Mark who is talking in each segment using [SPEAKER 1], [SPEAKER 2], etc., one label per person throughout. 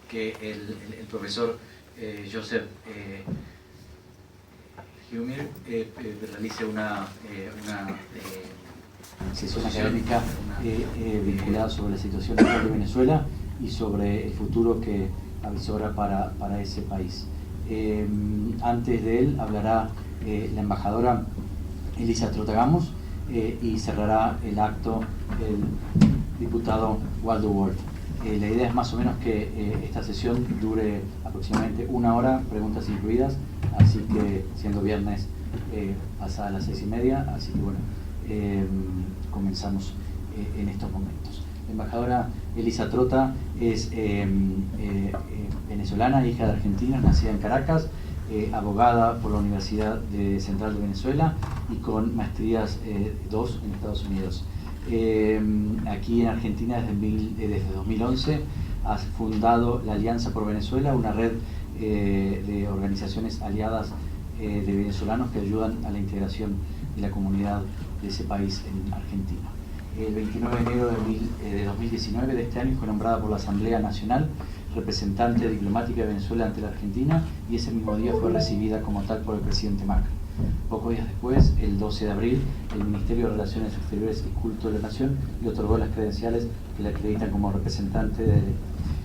[SPEAKER 1] que el profesor Joseph Humir realice una
[SPEAKER 2] sesión académica vinculada sobre la situación actual de Venezuela y sobre el futuro que avisora para ese país. Antes de él hablará la embajadora Elisa Trotagamos y cerrará el acto el diputado Waldo Wolf. La idea es más o menos que esta sesión dure aproximadamente 1 hora, preguntas incluidas, así que siendo viernes pasadas las 6:30, así que bueno, comenzamos en estos momentos. La embajadora Elisa Trota es venezolana, hija de argentinos, nacida en Caracas, abogada por la Universidad Central de Venezuela y con maestrías 2 en Estados Unidos. Aquí en Argentina desde 2011 has fundado la Alianza por Venezuela, una red de organizaciones aliadas de venezolanos que ayudan a la integración de la comunidad de ese país en Argentina. El 29 de enero de 2019 de este año fue nombrada por la Asamblea Nacional representante diplomática de Venezuela ante la Argentina y ese mismo día fue recibida como tal por el presidente Macri. Pocos días después, el 12 de abril, el Ministerio de Relaciones Exteriores y Culto de la Nación le otorgó las credenciales que le acreditan como representante del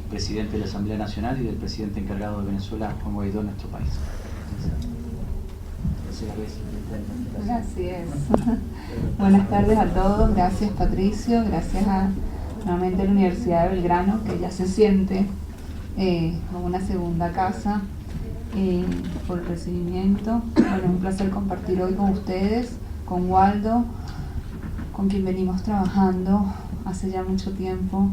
[SPEAKER 2] presidente de la Asamblea Nacional y del presidente encargado de Venezuela, Juan Guaidó, en nuestro país.
[SPEAKER 3] Gracias. Buenas tardes a todos. Gracias, Patricio. Gracias nuevamente a la Universidad de Belgrano, que ya se siente como una segunda casa, por el recibimiento. Bueno, es un placer compartir hoy con ustedes, con Waldo, con quien venimos trabajando hace ya mucho tiempo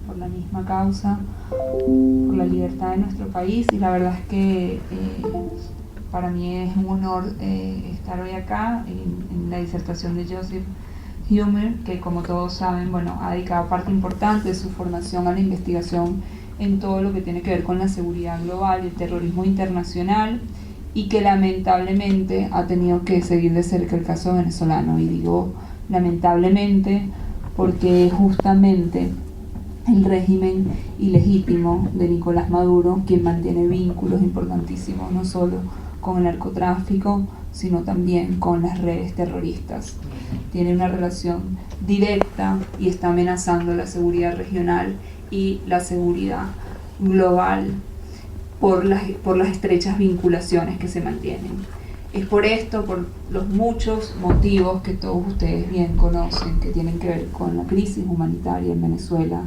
[SPEAKER 3] por la misma causa, por la libertad de nuestro país, y la verdad es que para mí es un honor estar hoy acá en la disertación de Joseph Humir, que como todos saben, bueno, ha dedicado parte importante de su formación a la investigación en todo lo que tiene que ver con la seguridad global y el terrorismo internacional, y que lamentablemente ha tenido que seguir de cerca el caso venezolano. Y digo lamentablemente porque justamente el régimen ilegítimo de Nicolás Maduro quien mantiene vínculos importantísimos no solo con el narcotráfico, sino también con las redes terroristas. Tiene una relación directa y está amenazando la seguridad regional y la seguridad global por las estrechas vinculaciones que se mantienen. Es por esto, por los muchos motivos que todos ustedes bien conocen, que tienen que ver con la crisis humanitaria en Venezuela,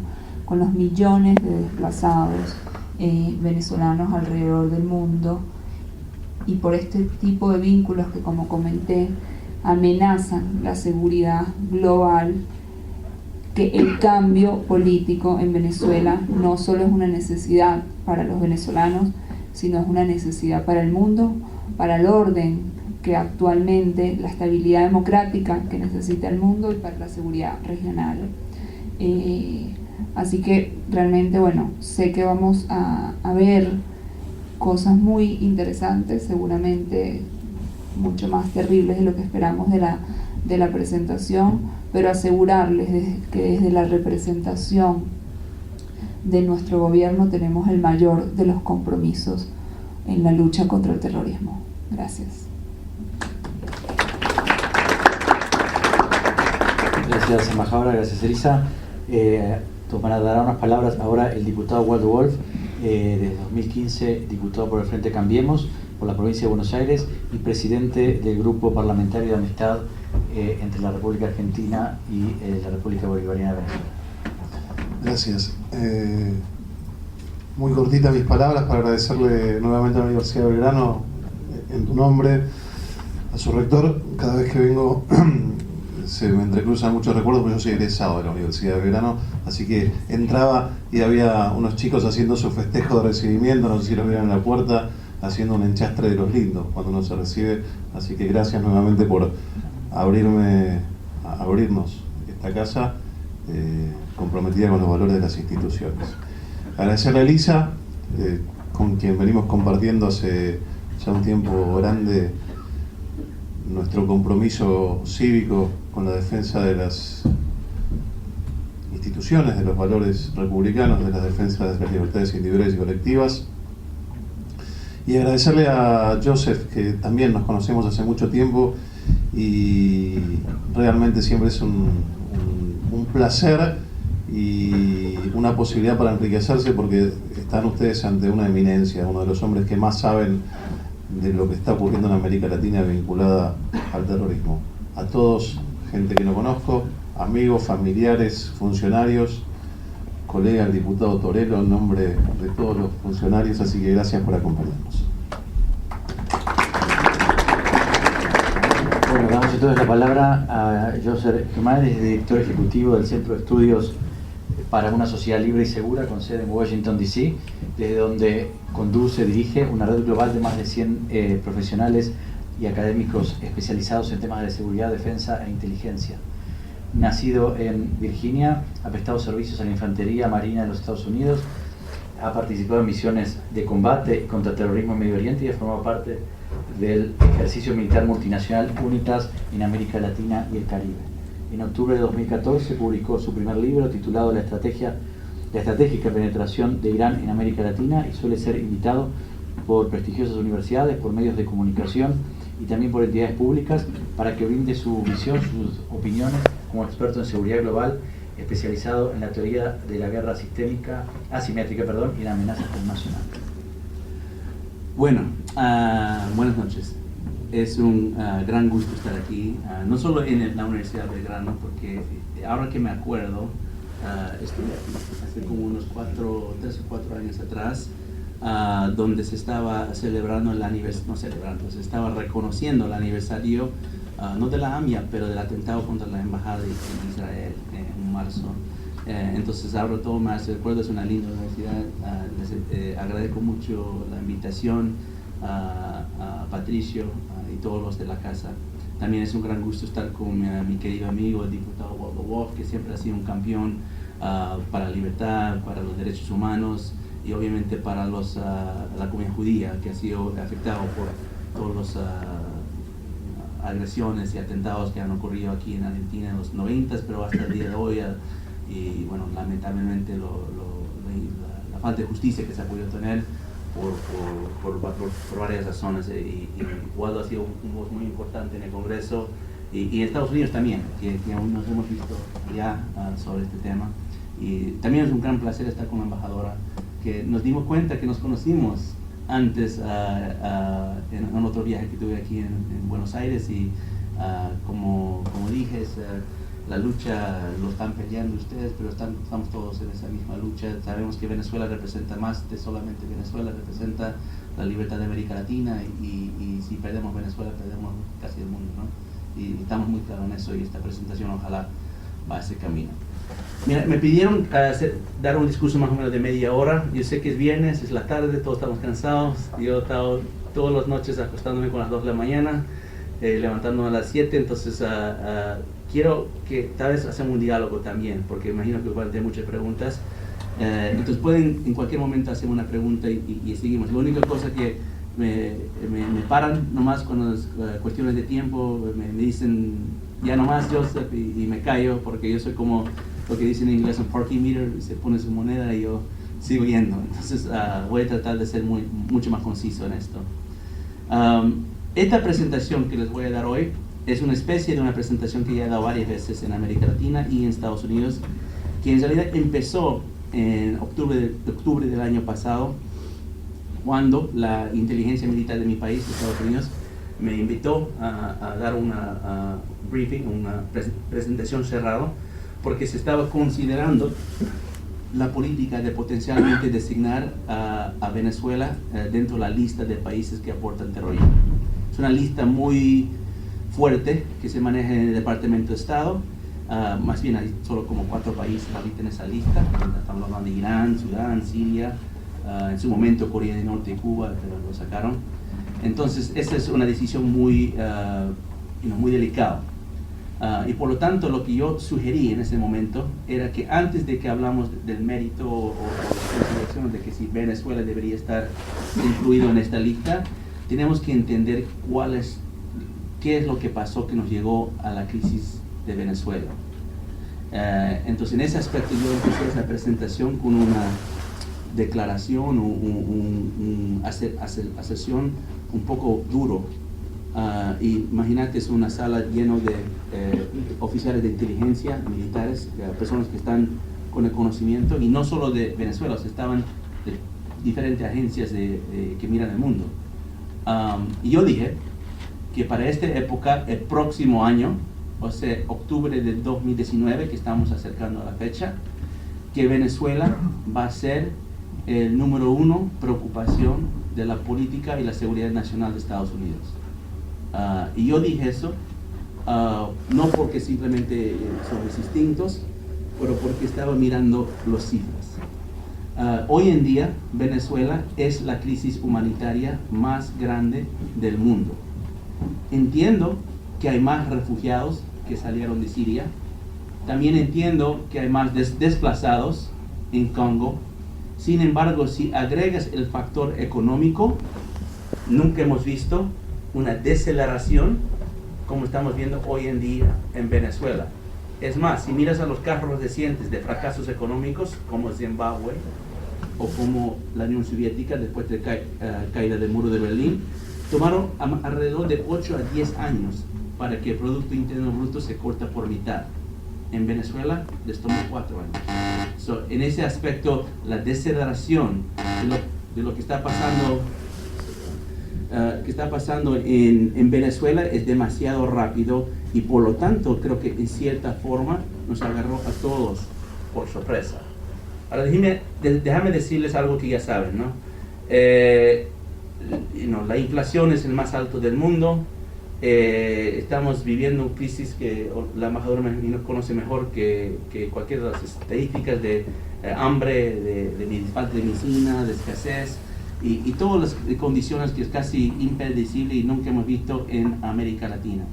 [SPEAKER 3] con los millones de desplazados venezolanos alrededor del mundo, y por este tipo de vínculos que, como comenté, amenazan la seguridad global, que el cambio político en Venezuela no solo es una necesidad para los venezolanos, sino es una necesidad para el mundo, para el orden que actualmente, la estabilidad democrática que necesita el mundo, y para la seguridad regional. Así que realmente, bueno, sé que vamos a ver cosas muy interesantes, seguramente mucho más terribles de lo que esperamos de la presentación, pero asegurarles que desde la representación de nuestro gobierno tenemos el mayor de los compromisos en la lucha contra el terrorismo. Gracias.
[SPEAKER 2] Gracias, embajadora. Gracias, Elisa. Dará unas palabras ahora el diputado Waldo Wolf, desde 2015 diputado por el Frente Cambiemos por la provincia de Buenos Aires y presidente del Grupo Parlamentario de Amistad entre la República Argentina y la República Bolivariana de Venezuela.
[SPEAKER 4] Gracias. Muy cortitas mis palabras para agradecerle nuevamente a la Universidad de Belgrano, en tu nombre, a su rector. Cada vez que vengo se me entrecruzan muchos recuerdos, porque yo soy egresado de la Universidad de Belgrano, así que entraba y había unos chicos haciendo su festejo de recibimiento, no sé si lo vieron en la puerta, haciendo un enchastre de los lindos cuando uno se recibe, así que gracias nuevamente por abrirnos esta casa comprometida con los valores de las instituciones. Agradecerle a Elisa, con quien venimos compartiendo hace ya un tiempo grande nuestro compromiso cívico con la defensa de las instituciones, de los valores republicanos, de la defensa de las libertades individuales y colectivas. Y agradecerle a Joseph, que también nos conocemos hace mucho tiempo y realmente siempre es un placer y una posibilidad para enriquecerse, porque están ustedes ante una eminencia, uno de los hombres que más saben de lo que está ocurriendo en América Latina vinculada al terrorismo. A todos, gente que no conozco, amigos, familiares, funcionarios, colega el diputado Torello, en nombre de todos los funcionarios, así que gracias por acompañarnos.
[SPEAKER 2] Bueno, damos entonces la palabra a Joseph Kemal, director ejecutivo del Centro de Estudios para una Sociedad Libre y Segura, con sede en Washington, D.C., desde donde conduce, dirige una red global de más de 100 profesionales y académicos especializados en temas de seguridad, defensa e inteligencia. Nacido en Virginia, ha prestado servicios a la Infantería Marina de los Estados Unidos, ha participado en misiones de combate contra el terrorismo en Medio Oriente y ha formado parte del ejercicio militar multinacional UNITAS en América Latina y el Caribe. En octubre de 2014 publicó su primer libro titulado La estratégica penetración de Irán en América Latina, y suele ser invitado por prestigiosas universidades, por medios de comunicación y también por entidades públicas para que brinde su visión, sus opiniones como experto en seguridad global, especializado en la teoría de la guerra asimétrica y la amenaza internacional.
[SPEAKER 5] Bueno, buenas noches. Es un gran gusto estar aquí, no solo en la Universidad de Belgrano, porque ahora que me acuerdo, estuve aquí hace como unos 3 o 4 años atrás, donde se estaba celebrando el aniversario, se estaba reconociendo el aniversario, no de la AMIA, pero del atentado contra la embajada de Israel en marzo. Entonces ahora todo más recuerdo, es una linda universidad. Les agradezco mucho la invitación a Patricio y todos los de la casa. También es un gran gusto estar con mi querido amigo, el diputado Waldo Wolf, que siempre ha sido un campeón para la libertad, para los derechos humanos y obviamente para la comunidad judía, que ha sido afectado por todas las agresiones y atentados que han ocurrido aquí en Argentina en los 90, pero hasta el día de hoy. Y bueno, lamentablemente la falta de justicia que se ha podido tener por varias razones, y Waldo ha sido un voz muy importante en el Congreso y en Estados Unidos también, que aún nos hemos visto allá sobre este tema. Y también es un gran placer estar con la embajadora, que nos dimos cuenta que nos conocimos antes en otro viaje que tuve aquí en Buenos Aires, y como dije, la lucha lo están peleando ustedes, pero estamos todos en esa misma lucha. Sabemos que Venezuela representa más de solamente Venezuela, representa la libertad de América Latina, y si perdemos Venezuela, perdemos casi el mundo, ¿no? Y estamos muy claros en eso, y esta presentación ojalá va a ese camino. Mira, me pidieron dar un discurso más o menos de media hora. Yo sé que es viernes, es la tarde, todos estamos cansados. Yo he estado todas las noches acostándome con las 2 de la mañana, levantándome a las 7, entonces quiero que tal vez hacemos un diálogo también, porque imagino que van a tener muchas preguntas. Entonces pueden en cualquier momento hacer una pregunta y seguimos. La única cosa que me paran nomás con las cuestiones de tiempo, me dicen ya nomás Joseph, y me callo, porque yo soy como lo que dicen en inglés un parking meter, se pone su moneda y yo sigo yendo. Entonces voy a tratar de ser mucho más conciso en esto. Esta presentación que les voy a dar hoy es una especie de una presentación que ya he dado varias veces en América Latina y en Estados Unidos, que en realidad empezó en octubre del año pasado, cuando la inteligencia militar de mi país, Estados Unidos, me invitó a dar una briefing, una presentación cerrada, porque se estaba considerando la política de potencialmente designar a Venezuela dentro de la lista de países que aportan terrorismo. Es una lista muy fuerte que se maneja en el Departamento de Estado. Más bien hay solo como 4 países ahorita en esa lista. Estamos hablando de Irán, Sudán, Siria, en su momento Corea del Norte y Cuba, pero lo sacaron. Entonces esa es una decisión muy delicada. Y por lo tanto lo que yo sugerí en ese momento era que antes de que hablamos del mérito o la consideración de que si Venezuela debería estar incluido en esta lista, tenemos que entender qué es lo que pasó que nos llegó a la crisis de Venezuela. Entonces, en ese aspecto yo empecé esa presentación con una declaración, asesión un poco duro. Imagínate, es una sala llena de oficiales de inteligencia, militares, personas que están con el conocimiento, y no solo de Venezuela, estaban de diferentes agencias que miran el mundo. Y yo dije que para esta época, el próximo año, o sea, octubre del 2019, que estamos acercando a la fecha, que Venezuela va a ser el número 1 preocupación de la política y la seguridad nacional de Estados Unidos. Y yo dije eso, no porque simplemente somos distintos, pero porque estaba mirando las cifras. Hoy en día, Venezuela es la crisis humanitaria más grande del mundo. Entiendo que hay más refugiados que salieron de Siria. También entiendo que hay más desplazados en Congo. Sin embargo, si agregas el factor económico, nunca hemos visto una deceleración como estamos viendo hoy en día en Venezuela. Es más, si miras a los casos recientes de fracasos económicos como Zimbabue o como la Unión Soviética después de caída del muro de Berlín, tomaron alrededor de 8 a 10 años para que el Producto Interno Bruto se corta por mitad. En Venezuela les tomó 4 años. En ese aspecto, la deceleración de lo que está pasando, en Venezuela es demasiado rápido, y por lo tanto creo que en cierta forma nos agarró a todos por sorpresa. Ahora déjame decirles algo que ya saben, ¿no? La inflación es el más alto del mundo. Estamos viviendo una crisis que la embajadora nos conoce mejor que cualquiera de las estadísticas de hambre, de falta de medicina, de escasez y todas las condiciones que es casi impredecible y nunca hemos visto en América Latina.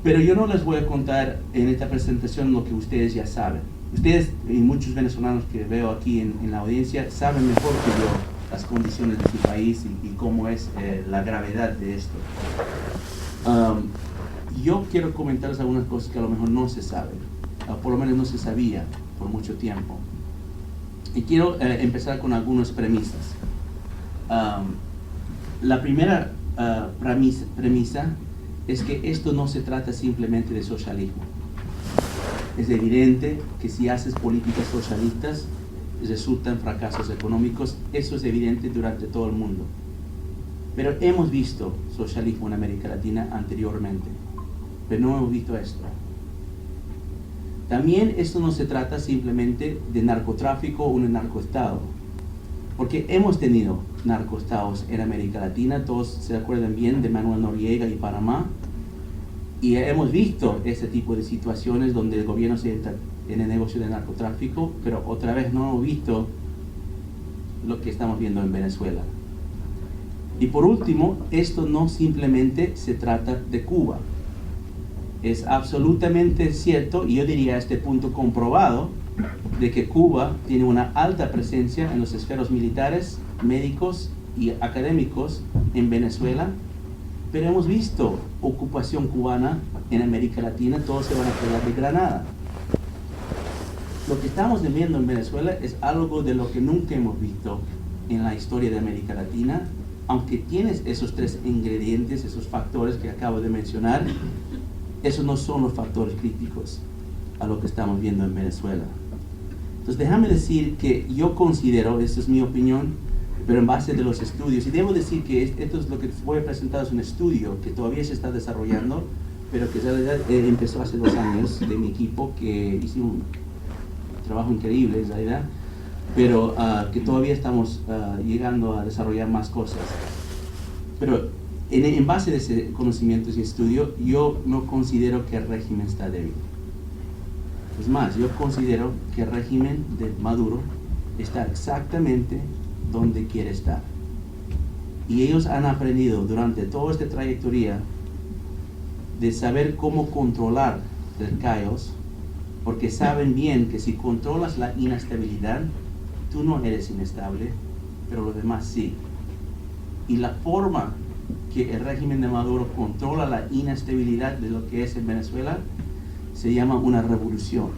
[SPEAKER 5] Pero yo no les voy a contar en esta presentación lo que ustedes ya saben. Ustedes y muchos venezolanos que veo aquí en la audiencia saben mejor que yo las condiciones de su país y cómo es la gravedad de esto. Yo quiero comentarles algunas cosas que a lo mejor no se saben, por lo menos no se sabía por mucho tiempo. Y quiero empezar con algunas premisas. La primera premisa es que esto no se trata simplemente de socialismo. Es evidente que si haces políticas socialistas, resultan fracasos económicos. Eso es evidente durante todo el mundo. Pero hemos visto socialismo en América Latina anteriormente, pero no hemos visto esto. También esto no se trata simplemente de narcotráfico o un narcoestado, porque hemos tenido narcoestados en América Latina. Todos se acuerdan bien de Manuel Noriega y Panamá, y hemos visto este tipo de situaciones donde el gobierno se entra en el negocio de narcotráfico, pero otra vez no hemos visto lo que estamos viendo en Venezuela. Y por último, esto no simplemente se trata de Cuba. Es absolutamente cierto, y yo diría a este punto comprobado, de que Cuba tiene una alta presencia en los esferos militares, médicos y académicos en Venezuela, pero hemos visto ocupación cubana en América Latina. Todos se van a quedar de Granada. Lo que estamos viendo en Venezuela es algo de lo que nunca hemos visto en la historia de América Latina, aunque tienes esos 3 ingredientes, esos factores que acabo de mencionar. Esos no son los factores críticos a lo que estamos viendo en Venezuela. Entonces déjame decir que yo considero, esta es mi opinión, pero en base de los estudios, y debo decir que esto es lo que voy a presentar, es un estudio que todavía se está desarrollando, pero que en realidad empezó hace 2 años de mi equipo, que hizo un trabajo increíble en realidad, pero que todavía estamos llegando a desarrollar más cosas. Pero en base de ese conocimiento y estudio, yo no considero que el régimen está débil. Es más, yo considero que el régimen de Maduro está exactamente donde quiere estar. Y ellos han aprendido durante toda esta trayectoria de saber cómo controlar el caos, porque saben bien que si controlas la inestabilidad, tú no eres inestable, pero los demás sí. Y la forma que el régimen de Maduro controla la inestabilidad de lo que es en Venezuela se llama una revolución.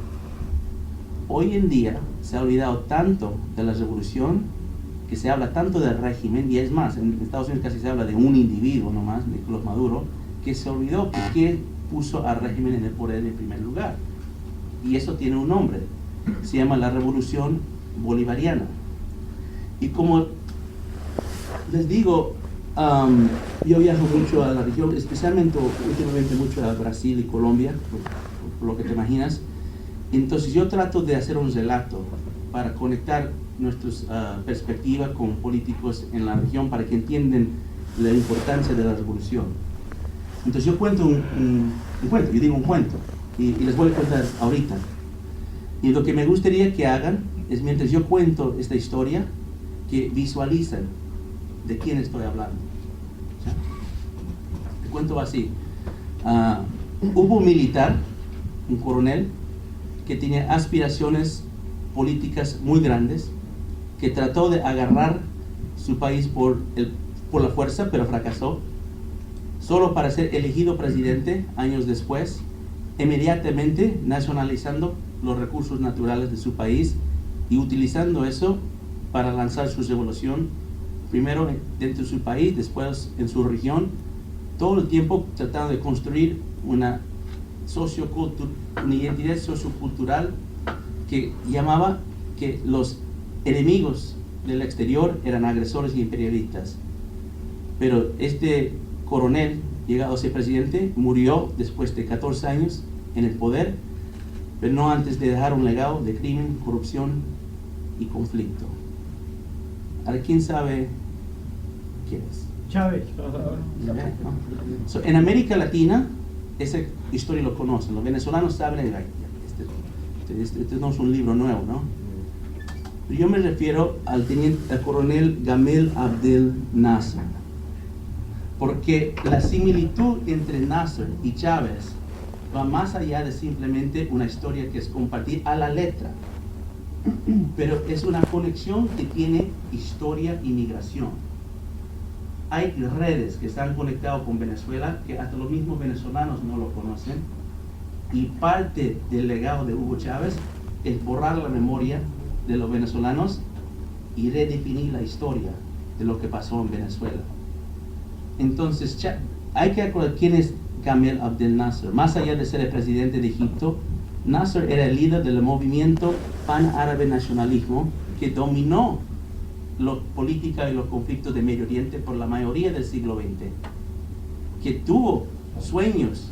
[SPEAKER 5] Hoy en día se ha olvidado tanto de la revolución, que se habla tanto del régimen, y es más, en Estados Unidos casi se habla de un individuo nomás, Nicolás Maduro, que se olvidó que puso al régimen en el poder en primer lugar. Y eso tiene un nombre, se llama la Revolución Bolivariana. Y como les digo, yo viajo mucho a la región, especialmente últimamente mucho a Brasil y Colombia, por lo que te imaginas. Entonces yo trato de hacer un relato para conectar nuestras perspectivas con políticos en la región para que entiendan la importancia de la revolución. Entonces yo cuento un cuento, yo digo un cuento, y les voy a contar ahorita. Y lo que me gustaría que hagan es, mientras yo cuento esta historia, que visualicen de quién estoy hablando. ¿Sí? El cuento así. Hubo un militar, un coronel, que tenía aspiraciones políticas muy grandes, que trató de agarrar su país por la fuerza, pero fracasó, solo para ser elegido presidente años después, inmediatamente nacionalizando los recursos naturales de su país y utilizando eso para lanzar su revolución, primero dentro de su país, después en su región, todo el tiempo tratando de construir una identidad sociocultural que llamaba que los enemigos del exterior eran agresores y imperialistas. Pero este coronel, llegado a ser presidente, murió después de 14 años en el poder, pero no antes de dejar un legado de crimen, corrupción y conflicto. Ahora, ¿quién sabe quién es?
[SPEAKER 6] Chávez.
[SPEAKER 5] En América Latina, esa historia lo conocen, los venezolanos saben, este no es un libro nuevo, ¿no? Pero yo me refiero al coronel Gamal Abdel Nasser, porque la similitud entre Nasser y Chávez va más allá de simplemente una historia que es compartir a la letra, pero es una conexión que tiene historia y migración. Hay redes que están conectadas con Venezuela que hasta los mismos venezolanos no lo conocen, y parte del legado de Hugo Chávez es borrar la memoria de los venezolanos y redefinir la historia de lo que pasó en Venezuela. Entonces hay que recordar quién es Gamal Abdel Nasser. Más allá de ser el presidente de Egipto, Nasser era el líder del movimiento pan-árabe nacionalismo que dominó la política y los conflictos de Medio Oriente por la mayoría del siglo XX, que tuvo sueños,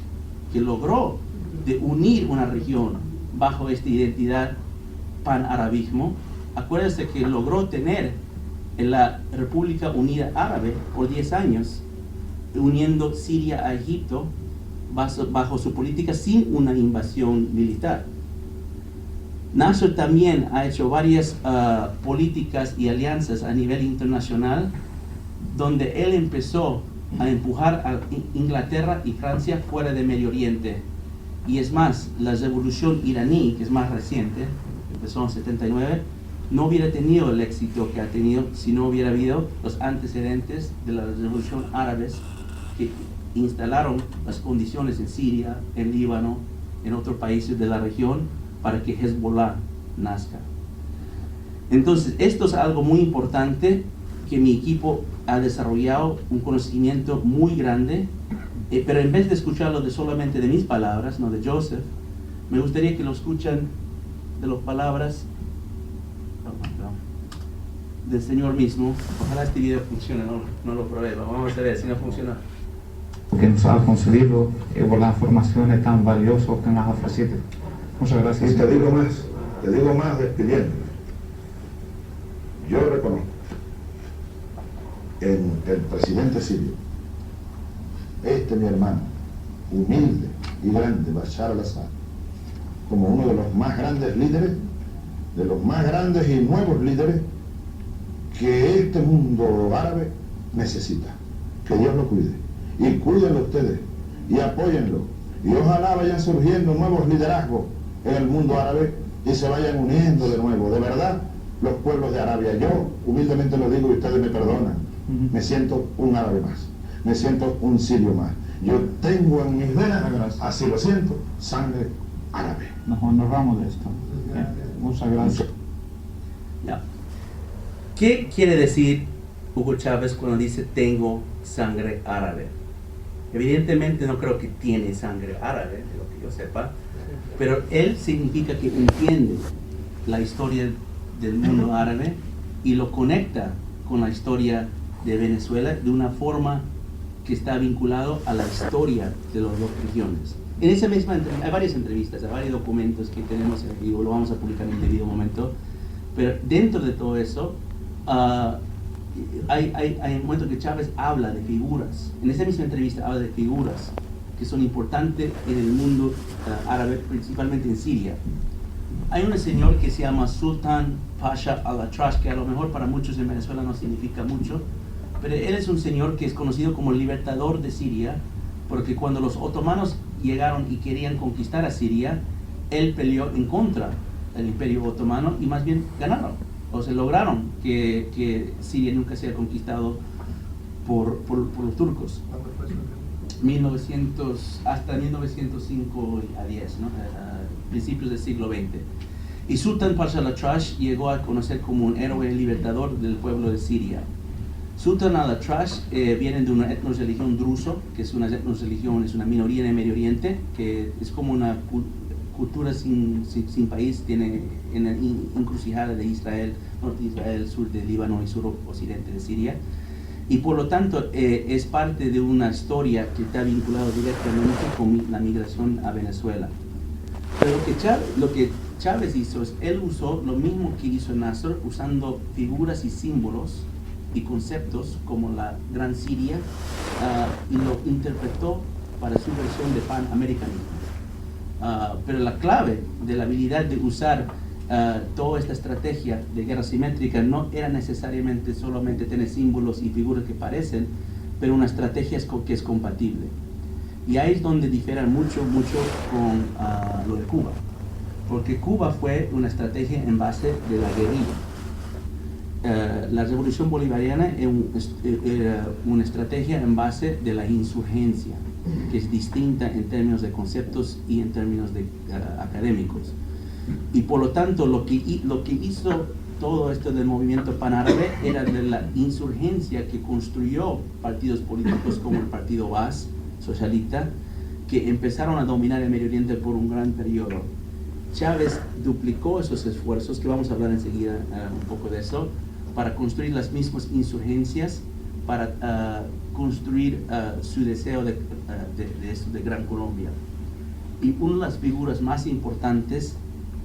[SPEAKER 5] que logró de unir una región bajo esta identidad pan-arabismo. Acuérdense que logró tener en la República Unida Árabe por 10 años, uniendo Siria a Egipto bajo su política sin una invasión militar. Nasser también ha hecho varias políticas y alianzas a nivel internacional, donde él empezó a empujar a Inglaterra y Francia fuera de Medio Oriente. Y es más, la revolución iraní, que es más reciente, empezó en 79, no hubiera tenido el éxito que ha tenido si no hubiera habido los antecedentes de la revolución árabe que instalaron las condiciones en Siria, en Líbano, en otros países de la región para que Hezbollah nazca. Entonces, esto es algo muy importante que mi equipo ha desarrollado un conocimiento muy grande, pero en vez de escucharlo solamente de mis palabras, no de Joseph, me gustaría que lo escuchen de las palabras del Señor mismo. Ojalá este video funcione, no lo probé, vamos a ver si no funciona.
[SPEAKER 7] Que nos ha concedido por las informaciones tan valiosas que nos ha ofrecido. Muchas gracias.
[SPEAKER 8] Y te digo más despidiéndome. Yo reconozco en el presidente sirio, mi hermano, humilde y grande, Bashar al-Assad, como uno de los más grandes líderes, de los más grandes y nuevos líderes que este mundo árabe necesita. Que Dios lo cuide. Y cuídenlo ustedes, y apóyenlo, y ojalá vayan surgiendo nuevos liderazgos en el mundo árabe y se vayan uniendo de nuevo, de verdad, los pueblos de Arabia. Yo humildemente lo digo y ustedes me perdonan, me siento un árabe más, me siento un sirio más. Yo tengo en mis venas, así lo siento, sangre árabe.
[SPEAKER 7] Nos honoramos de esto. Muchas gracias.
[SPEAKER 5] Ya. ¿Qué quiere decir Hugo Chávez cuando dice tengo sangre árabe? Evidentemente no creo que tiene sangre árabe, de lo que yo sepa, pero él significa que entiende la historia del mundo árabe y lo conecta con la historia de Venezuela de una forma que está vinculado a la historia de las dos regiones. En esa misma hay varias entrevistas, hay varios documentos que tenemos en vivo, lo vamos a publicar en el debido momento, pero dentro de todo eso hay un momento que Chávez habla de figuras. En esa misma entrevista habla de figuras que son importantes en el mundo árabe, principalmente en Siria. Hay un señor que se llama Sultan Pasha al-Atrash, que a lo mejor para muchos en Venezuela no significa mucho, pero él es un señor que es conocido como el libertador de Siria, porque cuando los otomanos llegaron y querían conquistar a Siria, él peleó en contra del Imperio Otomano y más bien ganaron, o se lograron que Siria nunca sea conquistado por los turcos.
[SPEAKER 6] ¿Cuándo fue eso?
[SPEAKER 5] 1900, hasta 1905 a 10, ¿no? Principios del siglo XX. Y Sultan Pasha al-Atrash llegó a conocer como un héroe libertador del pueblo de Siria. Sultan al-Atrash viene de una etnoreligión druso, que es una etnoreligión, es una minoría en el Medio Oriente, que es como una cultura sin país, tiene en la encrucijada de Israel, norte de Israel, sur de Líbano y sur occidente de Siria. Y por lo tanto es parte de una historia que está vinculada directamente con la migración a Venezuela. Pero lo que Chávez hizo es, él usó lo mismo que hizo Nasser, usando figuras y símbolos y conceptos como la Gran Siria, y lo interpretó para su versión de panamericanismo. Pero la clave de la habilidad de usar toda esta estrategia de guerra simétrica no era necesariamente solamente tener símbolos y figuras que parecen, pero una estrategia que es compatible. Y ahí es donde difiere mucho con lo de Cuba, porque Cuba fue una estrategia en base de la guerrilla. La revolución bolivariana era una estrategia en base de la insurgencia, que es distinta en términos de conceptos y en términos de, académicos. Y por lo tanto lo que hizo todo esto del movimiento panárabe era de la insurgencia que construyó partidos políticos como el Partido Baas socialista, que empezaron a dominar el Medio Oriente por un gran periodo. Chávez duplicó esos esfuerzos, que vamos a hablar enseguida un poco de eso, para construir las mismas insurgencias, para construir su deseo de Gran Colombia. Y una de las figuras más importantes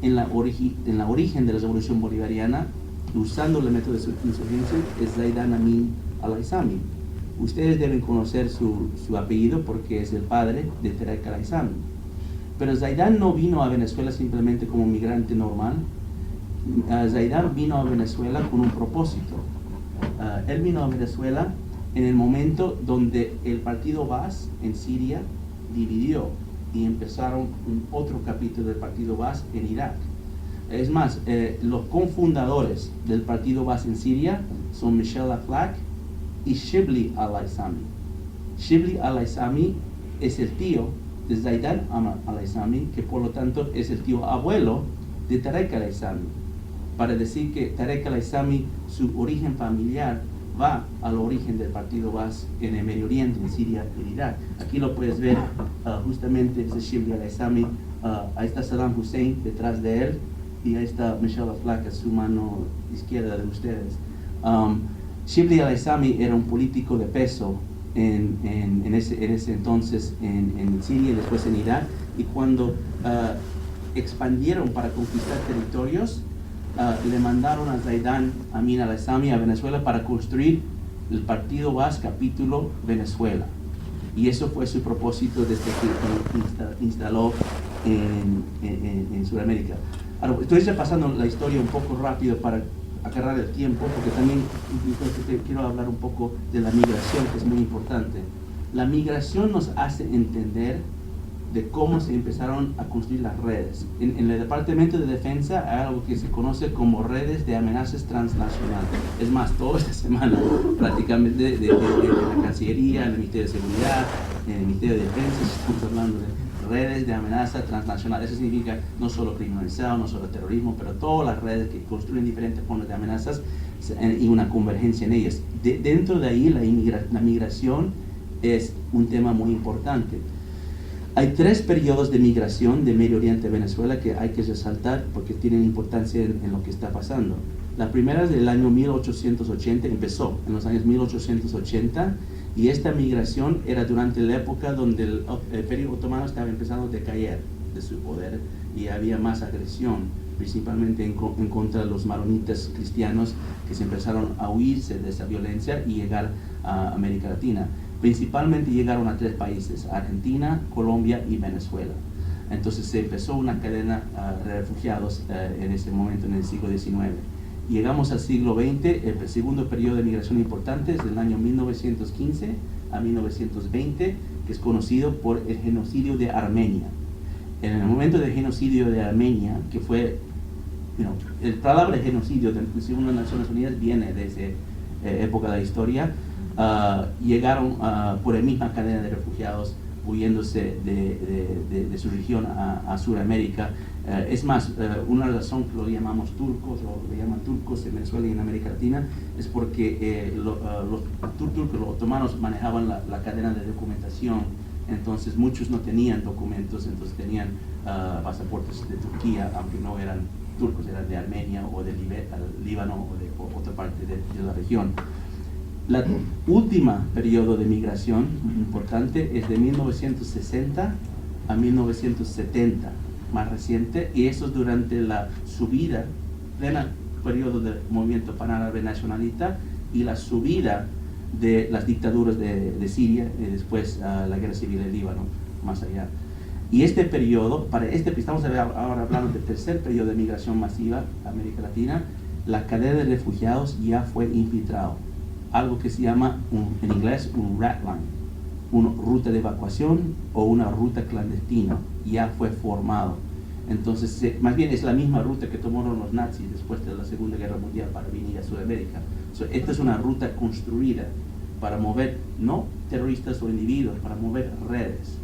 [SPEAKER 5] en la origen de la revolución bolivariana, usando el método de insurgencia, es Zaidan Amin al-Aissami. Ustedes deben conocer su apellido porque es el padre de Tarek al-Aissami. Pero Zaidan no vino a Venezuela simplemente como migrante normal. Zaidan vino a Venezuela con un propósito. Él vino a Venezuela en el momento donde el partido Baas en Siria dividió y empezaron otro capítulo del partido Baas en Irak. Es más, los cofundadores del partido Baas en Siria son Michel Aflaq y Shibli al-Aissami. Shibli al-Aissami es el tío de Zaidan al-Aissami, que por lo tanto es el tío abuelo de Tarek al-Aissami, para decir que Tarek al-Aissami, su origen familiar va al origen del partido Baas en el Medio Oriente, en Siria y en Irak. Aquí lo puedes ver, justamente es Shibli al-Aissami. Ahí está Saddam Hussein detrás de él, y ahí está Michel Aflaq a su mano izquierda de ustedes. Shibli al-Aissami era un político de peso en ese entonces en Siria y después en Irak, y cuando expandieron para conquistar territorios, le mandaron a Zaidan Amin al-Aissami a Venezuela para construir el partido Baas capítulo Venezuela, y eso fue su propósito desde que instaló en Sudamérica. Ahora, estoy repasando la historia un poco rápido para agarrar el tiempo, porque también quiero hablar un poco de la migración, que es muy importante. La migración nos hace entender de cómo se empezaron a construir las redes. En el Departamento de Defensa hay algo que se conoce como redes de amenazas transnacionales. Es más, toda esta semana prácticamente de la Cancillería, en el Ministerio de Seguridad, en el Ministerio de Defensa, estamos hablando de redes de amenaza transnacional. Eso significa no solo crimen organizado, no solo terrorismo, pero todas las redes que construyen diferentes formas de amenazas y una convergencia en ellas. Dentro de ahí la migración es un tema muy importante. Hay 3 periodos de migración de Medio Oriente a Venezuela que hay que resaltar porque tienen importancia en lo que está pasando. La primera es del año 1880, empezó en los años 1880, y esta migración era durante la época donde el Imperio Otomano estaba empezando a decaer de su poder y había más agresión, principalmente en contra de los maronitas cristianos que se empezaron a huirse de esa violencia y llegar a América Latina. Principalmente llegaron a 3 países, Argentina, Colombia y Venezuela. Entonces se empezó una cadena de refugiados en ese momento, en el siglo XIX. Llegamos al siglo XX, el segundo periodo de migración importante es del año 1915 a 1920, que es conocido por el genocidio de Armenia. En el momento del genocidio de Armenia, que fue, el palabra genocidio, según las Naciones Unidas, viene de esa época de la historia, llegaron por la misma cadena de refugiados huyéndose de su región a Sudamérica. Es más, una razón que lo llamamos turcos, o le llaman turcos en Venezuela y en América Latina, es porque los turcos, los otomanos, manejaban la cadena de documentación. Entonces muchos no tenían documentos, entonces tenían pasaportes de Turquía, aunque no eran turcos, eran de Armenia o de Líbano o de otra parte de la región. La última periodo de migración importante es de 1960 a 1970, más reciente, y eso es durante la subida, pleno periodo del movimiento panárabe nacionalista y la subida de las dictaduras de Siria y después la guerra civil del Líbano, más allá. Y este periodo, estamos ahora hablando del tercer periodo de migración masiva a América Latina, la cadena de refugiados ya fue infiltrado. Algo que se llama en inglés un rat line, una ruta de evacuación o una ruta clandestina, ya fue formado. Entonces, más bien es la misma ruta que tomaron los nazis después de la Segunda Guerra Mundial para venir a Sudamérica. Esta es una ruta construida para mover, no terroristas o individuos, para mover redes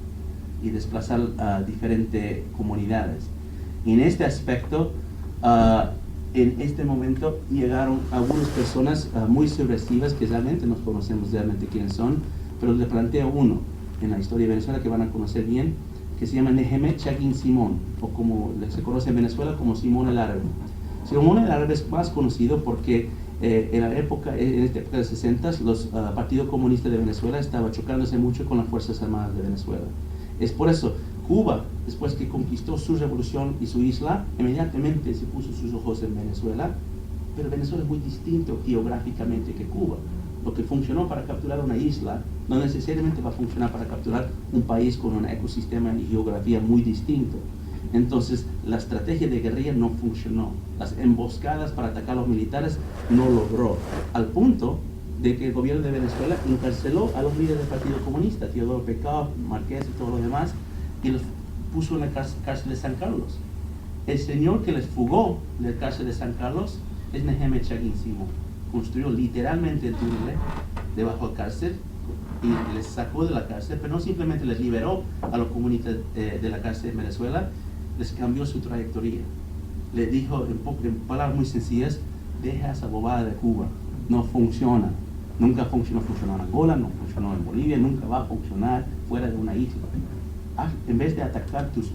[SPEAKER 5] y desplazar a diferentes comunidades. En este aspecto, en este momento llegaron algunas personas muy subversivas que realmente no conocemos realmente quiénes son, pero le planteo uno en la historia de Venezuela que van a conocer bien, que se llama Nehemet Chagin Simón, o como se conoce en Venezuela como Simón el Árabe. Simón el Árabe es más conocido porque en esta época de los 60, los Partido Comunista de Venezuela estaba chocándose mucho con las Fuerzas Armadas de Venezuela. Es por eso Cuba, después que conquistó su revolución y su isla, inmediatamente se puso sus ojos en Venezuela, pero Venezuela es muy distinto geográficamente que Cuba. Lo que funcionó para capturar una isla no necesariamente va a funcionar para capturar un país con un ecosistema y geografía muy distinto. Entonces, la estrategia de guerrilla no funcionó. Las emboscadas para atacar a los militares no logró, al punto de que el gobierno de Venezuela encarceló a los líderes del Partido Comunista, Teodoro Pecado, Márquez y todos los demás, y los puso en la cárcel de San Carlos. El señor que les fugó de la cárcel de San Carlos es Nehemet Chagin Simón. Construyó literalmente el túnel debajo de la cárcel y les sacó de la cárcel, pero no simplemente les liberó a los comunistas de la cárcel de Venezuela, les cambió su trayectoria. Le dijo en palabras muy sencillas: deja esa bobada de Cuba, no funciona. Nunca funcionó en Angola, no funcionó en Bolivia, nunca va a funcionar fuera de una isla. En vez de atacar tus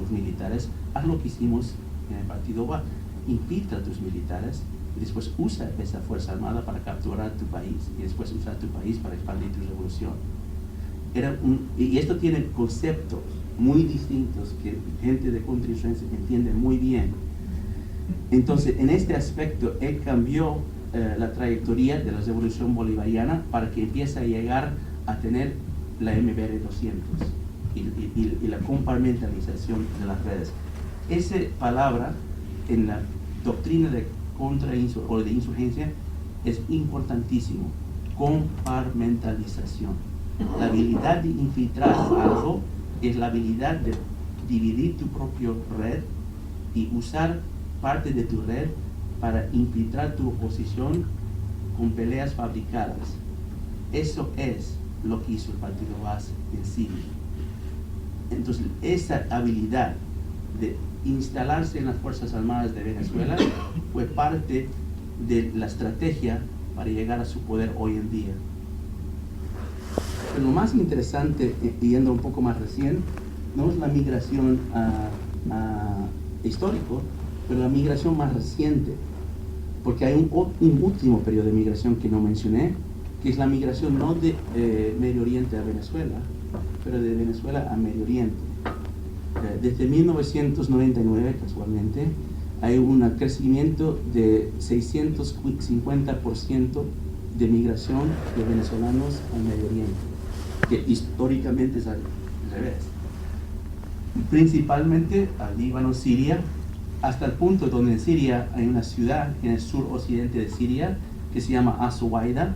[SPEAKER 5] militares, haz lo que hicimos en el Partido BA. Infiltra a tus militares y después usa esa fuerza armada para capturar tu país y después usar tu país para expandir tu revolución. Y esto tiene conceptos muy distintos que gente de contrainsurgencia entiende muy bien. Entonces, en este aspecto, él cambió la trayectoria de la revolución bolivariana para que empiece a llegar a tener la MBR 200 y la compartimentalización de las redes. Esa palabra en la doctrina de o de insurgencia es importantísimo: compartimentalización. La habilidad de infiltrar algo es la habilidad de dividir tu propia red y usar parte de tu red para infiltrar tu oposición con peleas fabricadas. Eso es lo que hizo el Partido BAS en Siria. Entonces, esa habilidad de instalarse en las Fuerzas Armadas de Venezuela fue parte de la estrategia para llegar a su poder hoy en día. Pero lo más interesante, yendo un poco más recién, no es la migración histórico, pero la migración más reciente, porque hay un último periodo de migración que no mencioné, que es la migración no de Medio Oriente a Venezuela, pero de Venezuela a Medio Oriente. Desde 1999, casualmente, hay un crecimiento de 650% de migración de venezolanos al Medio Oriente, que históricamente es al revés. Principalmente al Líbano, Siria, hasta el punto donde en Siria hay una ciudad en el suroccidente de Siria que se llama As-Suwaida,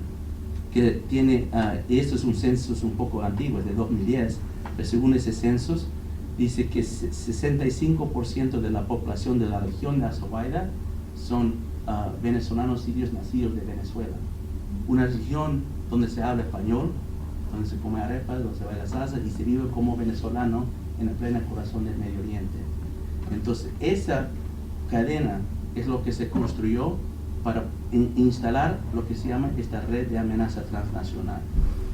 [SPEAKER 5] que tiene, esto es un censo un poco antiguo, es de 2010, pero según ese censo dice que 65% de la población de la región de As-Suwaida son venezolanos sirios nacidos de Venezuela. Una región donde se habla español, donde se come arepas, donde se baila salsa y se vive como venezolano en el pleno corazón del Medio Oriente. Entonces, esa cadena es lo que se construyó para instalar lo que se llama esta red de amenaza transnacional,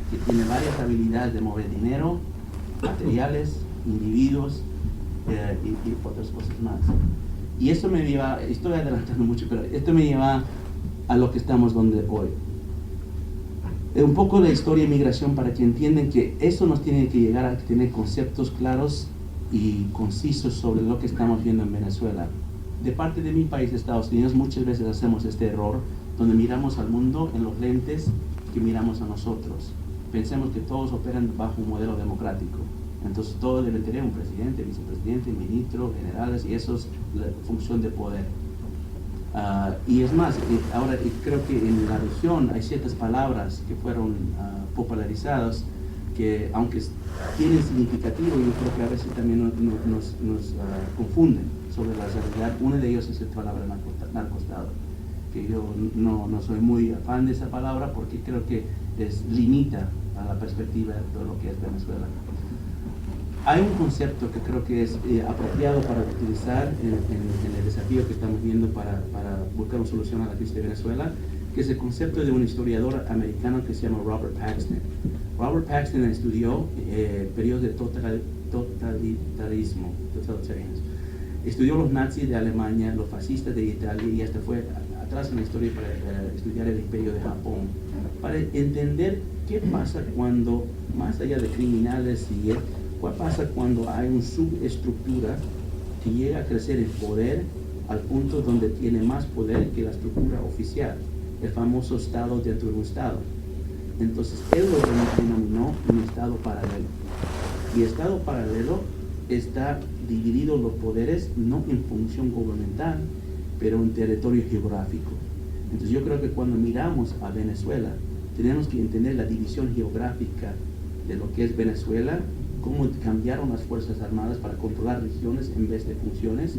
[SPEAKER 5] que tiene varias habilidades de mover dinero, materiales, individuos y otras cosas más. Y esto me lleva, estoy adelantando mucho, pero esto me lleva a lo que estamos donde hoy. Un poco la historia de migración para que entiendan que eso nos tiene que llegar a tener conceptos claros y concisos sobre lo que estamos viendo en Venezuela. De parte de mi país, Estados Unidos, muchas veces hacemos este error donde miramos al mundo en los lentes que miramos a nosotros. Pensemos que todos operan bajo un modelo democrático. Entonces todos deben tener un presidente, vicepresidente, ministro, generales, y eso es la función de poder. Y es más, ahora creo que en la región hay ciertas palabras que fueron popularizadas que, aunque tienen significativo, yo creo que a veces también nos confunden sobre la realidad. Una de ellos es la palabra narcoestado, que yo no soy muy fan de esa palabra porque creo que limita a la perspectiva de lo que es Venezuela. Hay un concepto que creo que es apropiado para utilizar en el desafío que estamos viendo para buscar una solución a la crisis de Venezuela, que es el concepto de un historiador americano que se llama Robert Paxton. Robert Paxton estudió periodos de totalitarismo. Estudió los nazis de Alemania, los fascistas de Italia y hasta fue atrás en la historia para estudiar el imperio de Japón, para entender qué pasa cuando, más allá de criminales y qué pasa cuando hay una subestructura que llega a crecer en poder al punto donde tiene más poder que la estructura oficial, el famoso Estado dentro de un Estado. Entonces, él lo denominó un Estado paralelo. Y Estado paralelo está dividido los poderes no en función gubernamental, pero en territorio geográfico. Entonces, yo creo que cuando miramos a Venezuela, tenemos que entender la división geográfica de lo que es Venezuela, cómo cambiaron las Fuerzas Armadas para controlar regiones en vez de funciones,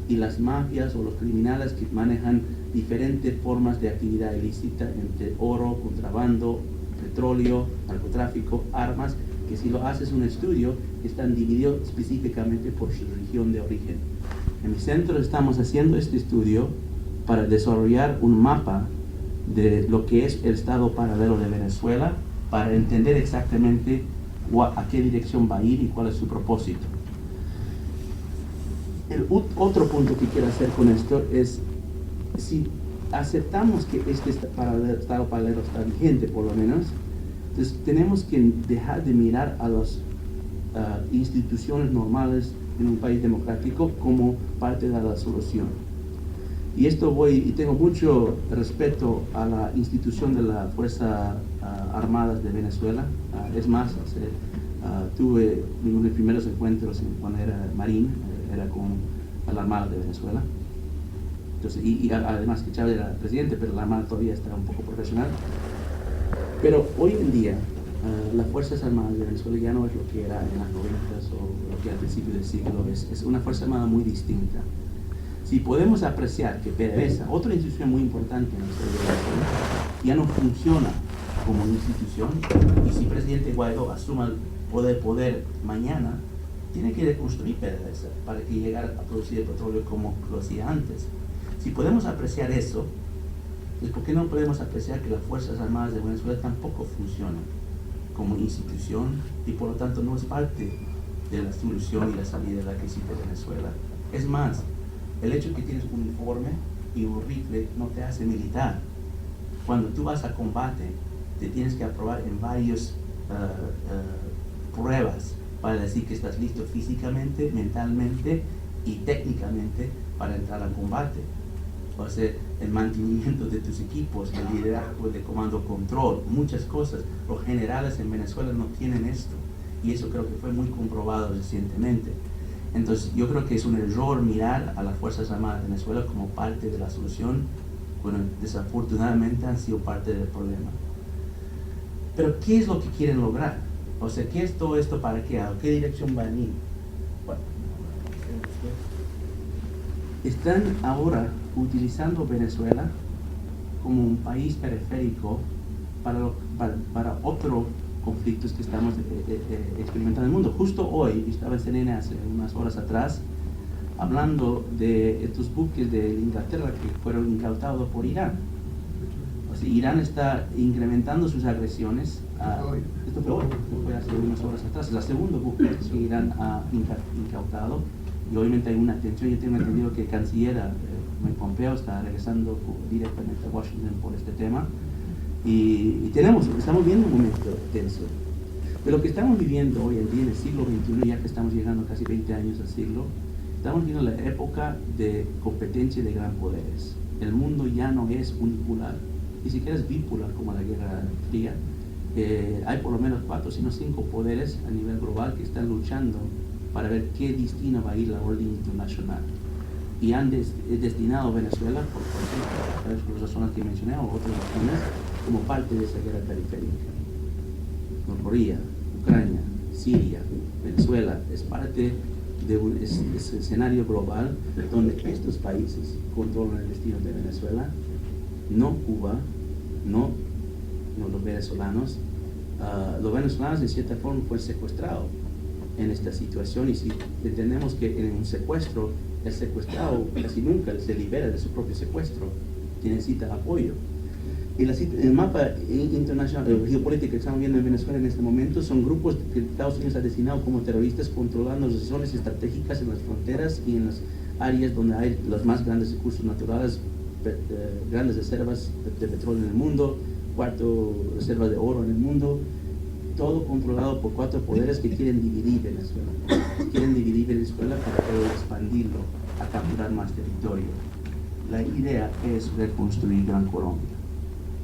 [SPEAKER 5] y las mafias o los criminales que manejan diferentes formas de actividad ilícita entre oro, contrabando, petróleo, narcotráfico, armas, que si lo haces un estudio, están divididos específicamente por su región de origen. En mi centro estamos haciendo este estudio para desarrollar un mapa de lo que es el Estado paralelo de Venezuela, para entender exactamente a qué dirección va a ir y cuál es su propósito. El otro punto que quiero hacer con esto es, si aceptamos que este Estado paralelo está vigente, por lo menos, entonces tenemos que dejar de mirar a las instituciones normales en un país democrático como parte de la solución. Y esto y tengo mucho respeto a la institución de la Fuerza Armadas de Venezuela. Es más, tuve uno de mis primeros encuentros cuando era marín, era con la Armada de Venezuela. Entonces, y además que Chávez era presidente, pero la Armada todavía está un poco profesional. Pero hoy en día, las Fuerzas Armadas de Venezuela ya no es lo que era en las 90s o lo que al principio del siglo, es una Fuerza Armada muy distinta. Si podemos apreciar que PDVSA, otra institución muy importante en la historia de Venezuela, ya no funciona como institución, y si el presidente Guaidó asuma el poder mañana, tiene que reconstruir PDVSA para que llegar a producir el petróleo como lo hacía antes. Si podemos apreciar eso, pues ¿por qué no podemos apreciar que las Fuerzas Armadas de Venezuela tampoco funcionan como institución y por lo tanto no es parte de la solución y la salida de la crisis de Venezuela? Es más, el hecho de que tienes un uniforme y un rifle no te hace militar. Cuando tú vas a combate, te tienes que aprobar en varias pruebas para decir que estás listo físicamente, mentalmente y técnicamente para entrar al combate. O sea, el mantenimiento de tus equipos, el liderazgo de comando control, muchas cosas. Los generales en Venezuela no tienen esto y eso creo que fue muy comprobado recientemente. Entonces yo creo que es un error mirar a las Fuerzas Armadas de Venezuela como parte de la solución, cuando desafortunadamente han sido parte del problema. Pero ¿qué es lo que quieren lograr? O sea, ¿qué es todo esto para qué? ¿A qué dirección van a ir? Bueno, están ahora utilizando Venezuela como un país periférico para otros conflictos que estamos experimentando en el mundo. Justo hoy, estaba en CNN hace unas horas atrás, hablando de estos buques de Inglaterra que fueron incautados por Irán. O sea, Irán está incrementando sus agresiones. Esto fue hoy, fue hace unas horas atrás. Es el segundo buque que Irán ha incautado. Y obviamente hay una tensión. Yo tengo entendido que el canciller Mike Pompeo está regresando directamente a Washington por este tema. Y estamos viendo un momento tenso. Pero lo que estamos viviendo hoy en día en el siglo XXI, ya que estamos llegando casi 20 años al siglo, estamos viendo la época de competencia de gran poderes. El mundo ya no es unipolar, ni siquiera es bipolar como la Guerra Fría. Hay por lo menos 4, sino 5 poderes a nivel global que están luchando para ver qué destino va a ir la orden internacional. Y han destinado a Venezuela, por las razones que mencioné, o otras razones, como parte de esa guerra periférica. Norcorea, Ucrania, Siria, Venezuela, es parte de un escenario global donde estos países controlan el destino de Venezuela, no Cuba, no los venezolanos. Los venezolanos de cierta forma fueron secuestrados en esta situación, y si entendemos que en un secuestro, el secuestrado casi nunca se libera de su propio secuestro, que necesita apoyo. Y el mapa internacional, geopolítico que estamos viendo en Venezuela en este momento son grupos que Estados Unidos ha designado como terroristas, controlando las zonas estratégicas en las fronteras y en las áreas donde hay los más grandes recursos naturales, grandes reservas de petróleo en el mundo, 4 reservas de oro en el mundo, todo controlado por 4 poderes que quieren dividir Venezuela. Quieren dividir Venezuela para poder expandirlo, a capturar más territorio. La idea es reconstruir Gran Colombia,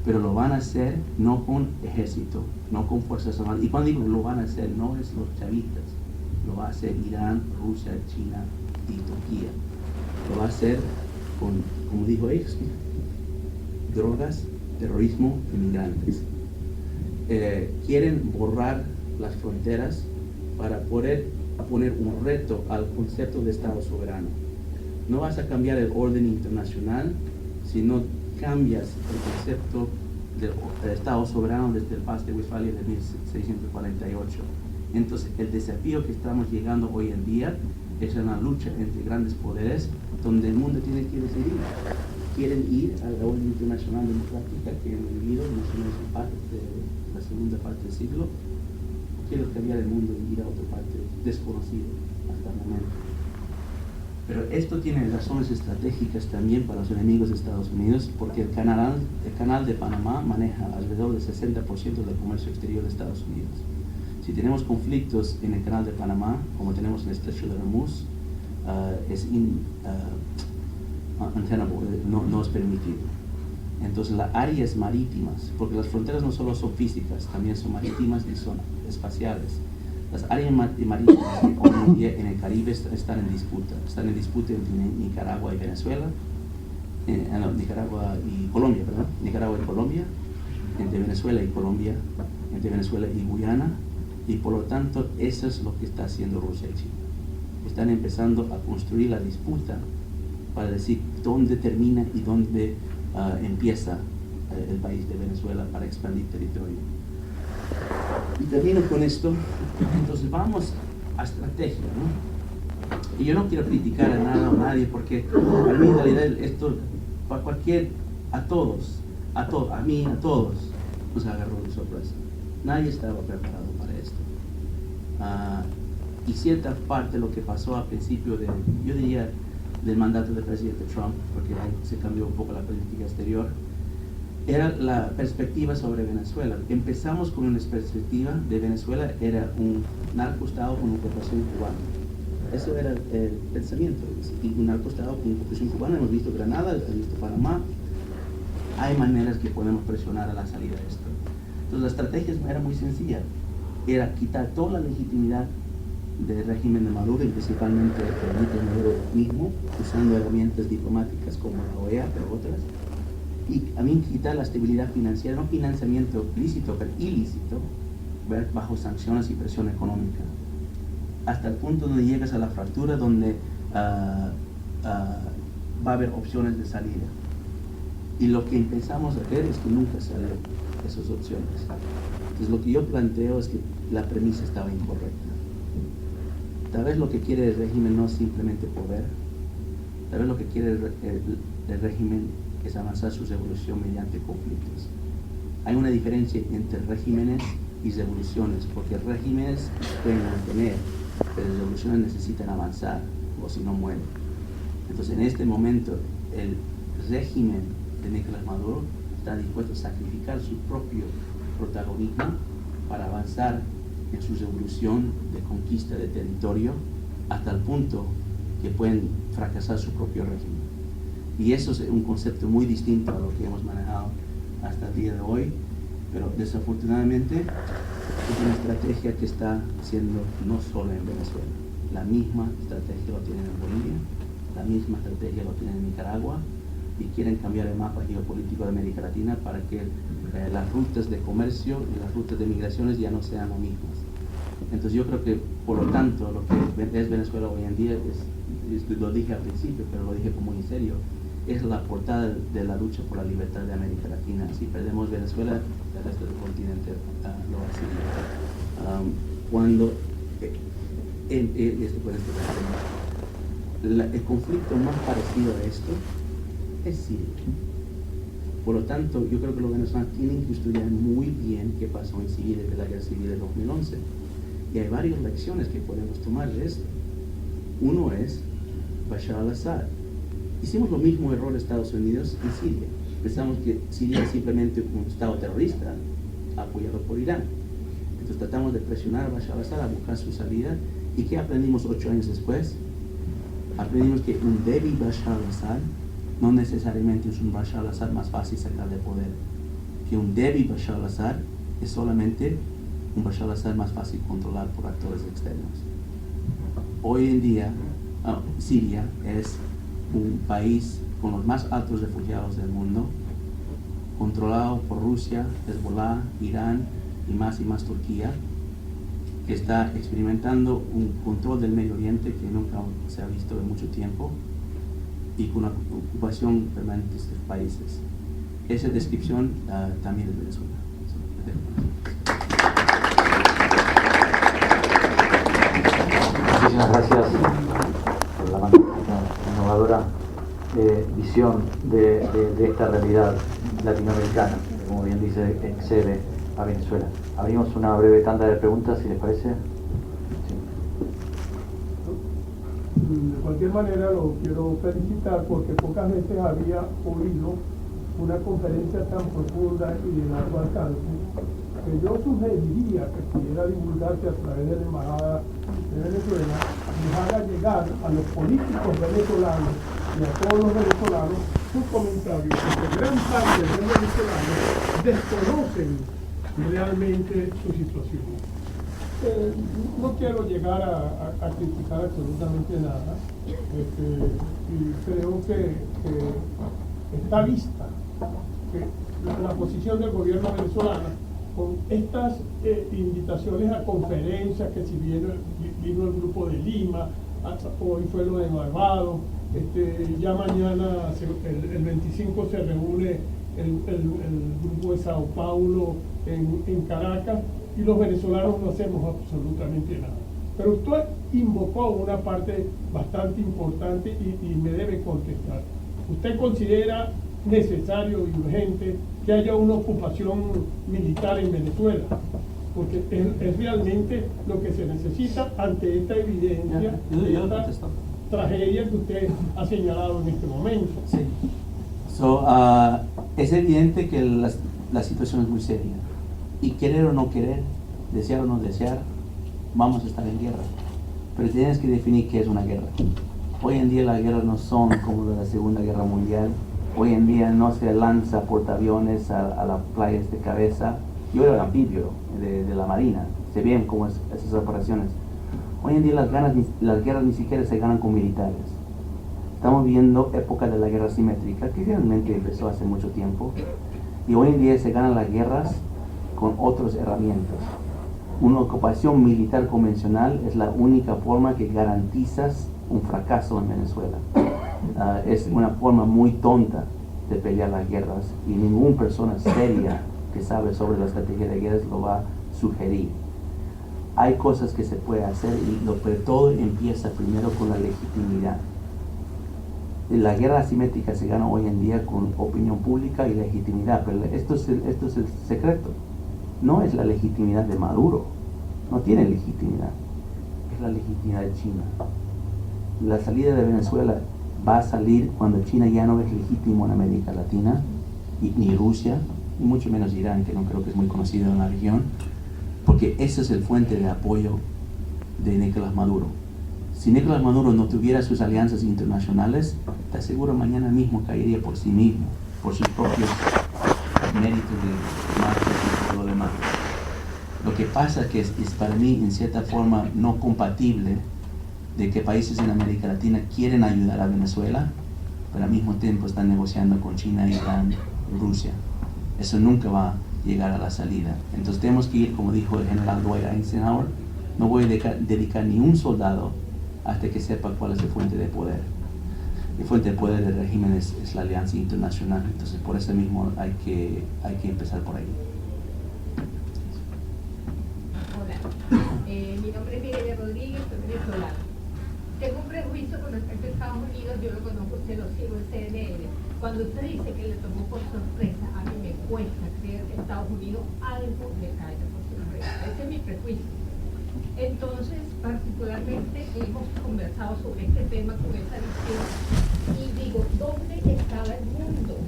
[SPEAKER 5] pero lo van a hacer no con ejército, no con fuerzas armadas. Y cuando digo lo van a hacer, no es los chavistas, lo va a hacer Irán, Rusia, China y Turquía. Lo va a hacer con, como dijo ellos, drogas, terrorismo, inmigrantes. Quieren borrar las fronteras para poder poner un reto al concepto de Estado soberano. No vas a cambiar el orden internacional si no cambias el concepto del Estado soberano desde el Paz de Westfalia de 1648. Entonces, el desafío que estamos llegando hoy en día es una lucha entre grandes poderes donde el mundo tiene que decidir. Quieren ir a la orden internacional democrática que hemos vivido en la segunda parte del siglo, o quieren cambiar el mundo y ir a otra parte desconocida hasta el momento. Pero esto tiene razones estratégicas también para los enemigos de Estados Unidos, porque el canal de Panamá maneja alrededor del 60% del comercio exterior de Estados Unidos. Si tenemos conflictos en el canal de Panamá, como tenemos en el estrecho de Hormuz, no es permitido. Entonces las áreas marítimas, porque las fronteras no solo son físicas, también son marítimas y son espaciales. Las áreas marítimas hoy en día en el Caribe están en disputa. Están en disputa entre Nicaragua y Venezuela, Nicaragua y Colombia, perdón, Nicaragua y Colombia, entre Venezuela y Colombia, entre Venezuela y Guyana, y por lo tanto eso es lo que está haciendo Rusia y China. Están empezando a construir la disputa para decir dónde termina y dónde empieza el país de Venezuela para expandir territorio. Y termino con esto. Entonces vamos estrategia, ¿no? Y yo no quiero criticar a nada o a nadie, porque a mí en realidad esto, para a todos, a mí, a todos, nos agarró de sorpresa. Nadie estaba preparado para esto. Y cierta parte de lo que pasó al principio yo diría, del mandato del presidente Trump, porque ahí se cambió un poco la política exterior, era la perspectiva sobre Venezuela. Empezamos con una perspectiva de Venezuela, era un narcoestado con ocupación cubana. Eso era el pensamiento, y un narcoestado con ocupación cubana. Hemos visto Granada, hemos visto Panamá. Hay maneras que podemos presionar a la salida de esto. Entonces la estrategia era muy sencilla, era quitar toda la legitimidad del régimen de Maduro, y principalmente el Nicolás Maduro mismo, usando herramientas diplomáticas como la OEA, pero otras, y también quitar la estabilidad financiera, no financiamiento lícito, pero ilícito, bajo sanciones y presión económica, hasta el punto donde llegas a la fractura donde va a haber opciones de salida. Y lo que empezamos a ver es que nunca salió esas opciones. Entonces lo que yo planteo es que la premisa estaba incorrecta. Tal vez lo que quiere el régimen no es simplemente poder, tal vez lo que quiere el régimen es avanzar su revolución mediante conflictos. Hay una diferencia entre regímenes y revoluciones, porque regímenes pueden mantener, pero las revoluciones necesitan avanzar, o si no mueren. Entonces en este momento el régimen de Nicolás Maduro está dispuesto a sacrificar su propio protagonismo para avanzar en su revolución de conquista de territorio hasta el punto que pueden fracasar su propio régimen. Y eso es un concepto muy distinto a lo que hemos manejado hasta el día de hoy, pero desafortunadamente es una estrategia que está haciendo no solo en Venezuela. La misma estrategia lo tienen en Bolivia, la misma estrategia lo tienen en Nicaragua, y quieren cambiar el mapa geopolítico de América Latina para que las rutas de comercio y las rutas de migraciones ya no sean las mismas. Entonces yo creo que, por lo tanto, lo que es Venezuela hoy en día, lo dije al principio, pero lo dije como en serio, es la portada de la lucha por la libertad de América Latina. Si perdemos Venezuela, el resto del continente lo va a seguir. Cuando el conflicto más parecido a esto es Siria. Por lo tanto, yo creo que los venezolanos tienen que estudiar muy bien qué pasó en Siria desde la guerra civil de 2011. Y hay varias lecciones que podemos tomar de esto. Uno es Bashar al-Assad. Hicimos lo mismo error de Estados Unidos en Siria. Pensamos que Siria es simplemente un estado terrorista apoyado por Irán. Entonces tratamos de presionar a Bashar al-Assad a buscar su salida. ¿Y qué aprendimos 8 años después? Aprendimos que un débil Bashar al-Assad no necesariamente es un Bashar al-Assad más fácil sacar de poder. Que un débil Bashar al-Assad es solamente un Bashar al-Assad más fácil controlar por actores externos. Hoy en día, Siria es un país con los más altos refugiados del mundo, controlado por Rusia, Hezbollah, Irán y más Turquía, que está experimentando un control del Medio Oriente que nunca se ha visto en mucho tiempo, y con una ocupación permanente de estos países. Esa descripción también es Venezuela.
[SPEAKER 2] Muchísimas gracias por la magnífica, innovadora visión de esta realidad latinoamericana, que, como bien dice, excede a Venezuela. Abrimos una breve tanda de preguntas, si les parece.
[SPEAKER 6] De cualquier manera lo quiero felicitar porque pocas veces había oído una conferencia tan profunda y de largo alcance, que yo sugeriría que pudiera divulgarse a través de la Embajada de Venezuela, y haga llegar a los políticos venezolanos y a todos los venezolanos sus comentarios, porque gran parte de los venezolanos desconocen realmente su situación. No quiero llegar a criticar absolutamente nada, y creo que está vista que la posición del gobierno venezolano con estas invitaciones a conferencias, que si vino el grupo de Lima, hoy fue lo de Barbados, ya mañana el 25 se reúne el grupo de Sao Paulo en Caracas, y los venezolanos no hacemos absolutamente nada. Pero usted invocó una parte bastante importante y me debe contestar. ¿Usted considera necesario y urgente que haya una ocupación militar en Venezuela? Porque es realmente lo que se necesita ante esta evidencia, esta tragedia que usted ha señalado en este momento.
[SPEAKER 5] Sí. Es evidente que la situación es muy seria. Y querer o no querer, desear o no desear, vamos a estar en guerra. Pero tienes que definir qué es una guerra. Hoy en día las guerras no son como la Segunda Guerra Mundial. Hoy en día no se lanza portaaviones a las playas de cabeza. Yo era anfibio de la Marina. Se ven cómo es esas operaciones. Hoy en día las guerras ni siquiera se ganan con militares. Estamos viendo época de la guerra simétrica, que realmente empezó hace mucho tiempo. Y hoy en día se ganan las guerras con otras herramientas. Una ocupación militar convencional es la única forma que garantizas un fracaso en Venezuela. Es una forma muy tonta de pelear las guerras y ninguna persona seria que sabe sobre la estrategia de guerras lo va a sugerir. Hay cosas que se puede hacer, pero todo empieza primero con la legitimidad. La guerra asimétrica se gana hoy en día con opinión pública y legitimidad, pero esto es el secreto. No es la legitimidad de Maduro, no tiene legitimidad, es la legitimidad de China. La salida de Venezuela va a salir cuando China ya no es legítimo en América Latina, ni Rusia, y mucho menos Irán, que no creo que es muy conocido en la región, porque ese es el fuente de apoyo de Nicolás Maduro. Si Nicolás Maduro no tuviera sus alianzas internacionales, te aseguro mañana mismo caería por sí mismo, por sus propios méritos de marketing y todo lo demás. Lo que pasa es que es para mí en cierta forma no compatible de que países en América Latina quieren ayudar a Venezuela, pero al mismo tiempo están negociando con China, Irán, Rusia. Eso nunca va a llegar a la salida. Entonces tenemos que ir, como dijo el general Dwight Eisenhower, no voy a dedicar ni un soldado hasta que sepa cuál es la fuente de poder. La fuente de poder del régimen es la alianza internacional. Entonces por eso mismo hay que empezar por ahí.
[SPEAKER 9] Hola, mi nombre es Mireya Rodríguez, soy venezolana. Tengo un prejuicio con respecto a Estados Unidos, yo lo conozco, usted lo sigo en CNN. Cuando usted dice que le tomó por sorpresa, a mí me cuesta creer que Estados Unidos algo le caiga por sorpresa. Ese es mi prejuicio. Entonces, particularmente, hemos conversado sobre este tema con esa visión y digo, ¿dónde estaba el mundo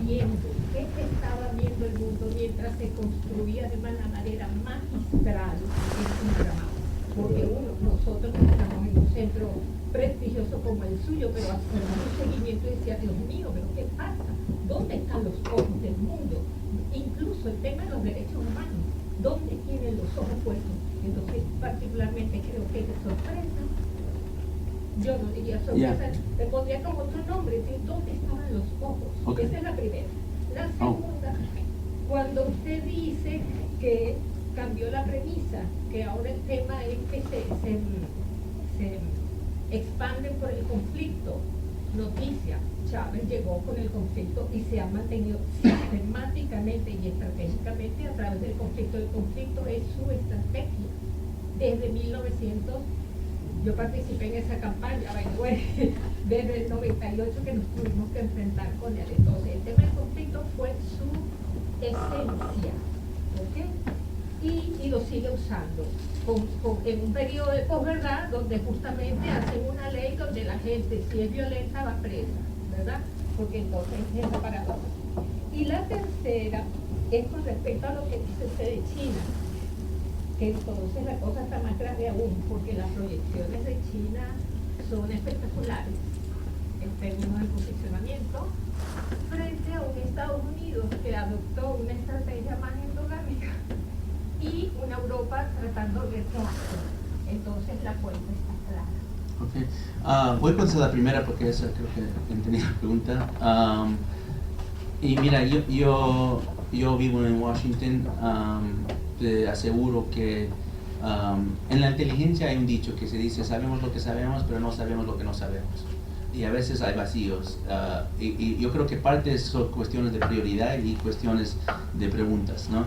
[SPEAKER 9] viendo? ¿Qué estaba viendo el mundo mientras se construía de una manera magistral el programa? Porque nosotros estamos en un centro prestigioso como el suyo, pero hacemos un seguimiento y decía, Dios mío, ¿pero qué pasa? ¿Dónde están los ojos del mundo? Incluso el tema de los derechos humanos, ¿dónde tienen los ojos puestos? Entonces, particularmente creo que es sorpresa. Yo no diría sorpresa, le pondría como otro nombre, decir, ¿dónde estaban los ojos? Okay. Esa es la primera. La segunda, cuando usted dice que cambió la premisa, que ahora el tema es que se expanden por el conflicto. Noticia, Chávez llegó con el conflicto y se ha mantenido sistemáticamente y estratégicamente a través del conflicto. El conflicto es su estrategia. Desde 1900, yo participé en esa campaña, desde el 98 que nos tuvimos que enfrentar con él. Entonces, el tema del conflicto fue su esencia, ¿ok? Y lo sigue usando en un periodo de posverdad donde justamente hacen una ley donde la gente, si es violenta, va presa, ¿verdad? Porque entonces es esa paradoja. Y la tercera es con respecto a lo que dice usted de China, que entonces la cosa está más grave aún, porque las proyecciones de China son espectaculares en términos de posicionamiento frente a un Estados Unidos que adoptó una estrategia más endogámica y una Europa tratando de retroceder. Entonces la cuenta está clara.
[SPEAKER 5] Okay. Voy a contestar la primera porque esa creo que entendí la pregunta. Y mira, yo vivo en Washington. Te aseguro que en la inteligencia hay un dicho que se dice: sabemos lo que sabemos, pero no sabemos lo que no sabemos. y a veces hay vacíos. Y yo creo que parte son cuestiones de prioridad y cuestiones de preguntas, ¿no?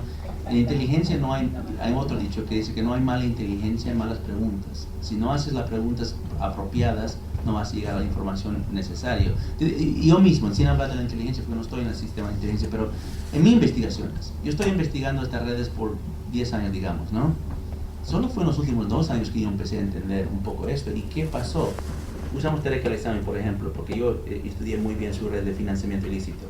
[SPEAKER 5] En inteligencia no hay otro dicho que dice que no hay mala inteligencia, hay malas preguntas. Si no haces las preguntas apropiadas, no vas a llegar a la información necesaria. Y yo mismo, sin hablar de la inteligencia, porque no estoy en el sistema de inteligencia, pero en mis investigaciones, yo estoy investigando estas redes por 10 años, digamos, ¿no? Solo fue en los últimos 2 años que yo empecé a entender un poco esto. ¿Y qué pasó? Usamos Tarek El-Aissami, por ejemplo, porque yo estudié muy bien su red de financiamiento ilícito.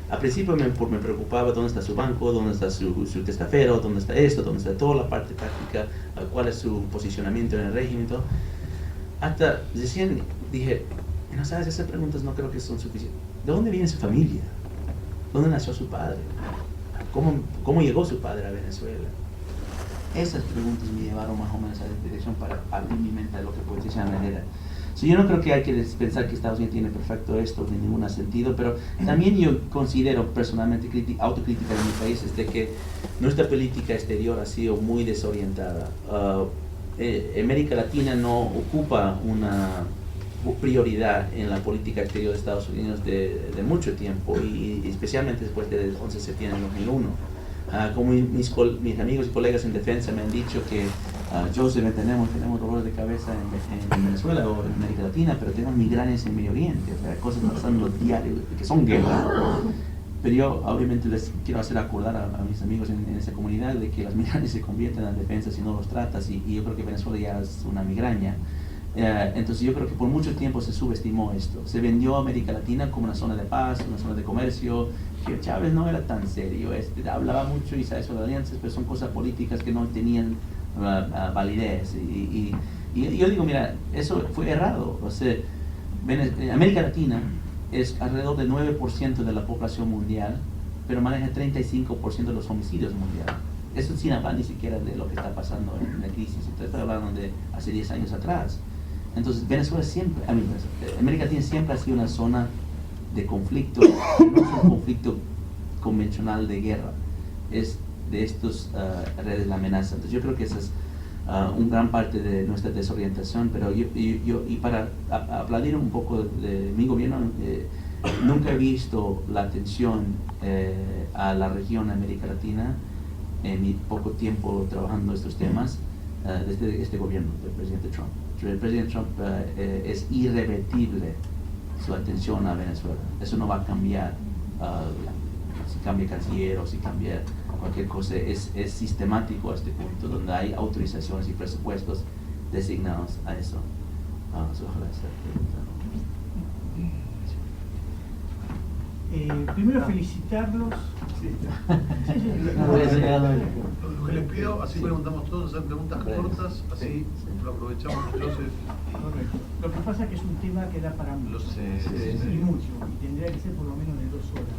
[SPEAKER 5] Al principio me preocupaba dónde está su banco, dónde está su testaferro, dónde está esto, dónde está toda la parte táctica, cuál es su posicionamiento en el régimen y todo. Hasta recién dije, no sabes, esas preguntas no creo que son suficientes. ¿De dónde viene su familia? ¿Dónde nació su padre? ¿Cómo llegó su padre a Venezuela? Esas preguntas me llevaron más o menos a la dirección para abrir mi mente a lo que puede ser una manera. So, yo no creo que hay que pensar que Estados Unidos tiene perfecto esto en ningún sentido, pero también yo considero personalmente autocrítica de mi país es de que nuestra política exterior ha sido muy desorientada. América Latina no ocupa una prioridad en la política exterior de Estados Unidos de mucho tiempo, y especialmente después del 11 de septiembre de 2001. Como mis amigos y colegas en defensa me han dicho que Joseph, tenemos dolores de cabeza en Venezuela o en América Latina, pero tenemos migrañas en Medio Oriente, o sea, cosas pasando diarios que son guerra. Pero yo obviamente les quiero hacer acordar a mis amigos en esa comunidad de que las migrañas se convierten en defensa si no los tratas, y yo creo que Venezuela ya es una migraña. Entonces yo creo que por mucho tiempo se subestimó esto. Se vendió a América Latina como una zona de paz, una zona de comercio, que Chávez no era tan serio, hablaba mucho y sabe sobre alianzas, pero son cosas políticas que no tenían validez. Y yo digo, mira, eso fue errado. O sea, América Latina es alrededor del 9% de la población mundial, pero maneja 35% de los homicidios mundiales. Eso sin hablar ni siquiera de lo que está pasando en la crisis. Estoy hablando de hace 10 años atrás. Entonces Venezuela siempre, América Latina siempre ha sido una zona de conflicto, no es un conflicto convencional de guerra, es de estos redes de amenaza. Entonces yo creo que esa es una gran parte de nuestra desorientación, pero y para aplaudir un poco de mi gobierno, nunca he visto la atención a la región de América Latina en mi poco tiempo trabajando estos temas desde este gobierno del presidente Trump. El presidente Trump es irrevertible su atención a Venezuela. Eso no va a cambiar si cambia canciller o si cambia cualquier cosa. Es sistemático a este punto, donde hay autorizaciones y presupuestos designados a eso. Ojalá esta pregunta.
[SPEAKER 10] Primero felicitarlos.
[SPEAKER 4] Lo que les pido, así preguntamos todos, hacer preguntas cortas, así lo aprovechamos.
[SPEAKER 10] Correcto. Lo que pasa es que es un tema que da para mucho, y mucho, y tendría que ser por lo menos de 2 horas.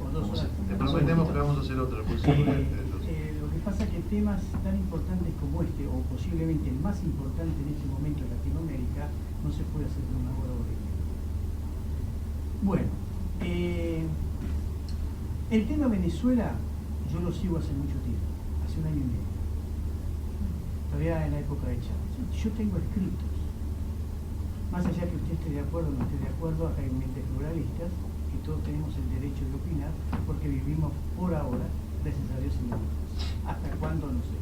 [SPEAKER 10] O 2 horas.
[SPEAKER 4] Le prometemos que vamos a hacer otra.
[SPEAKER 10] Lo que pasa es que temas tan importantes como este, o posiblemente el más importante en este momento en Latinoamérica, no se puede hacer de una hora o de media. Bueno, el tema Venezuela yo lo sigo hace mucho tiempo, hace 1 año y medio, todavía en la época de Chávez. Yo tengo escritos, más allá que usted esté de acuerdo o no esté de acuerdo, acá hay mentes pluralistas y todos tenemos el derecho de opinar porque vivimos por ahora, gracias a Dios, en democracia. ¿Hasta cuándo? No sé,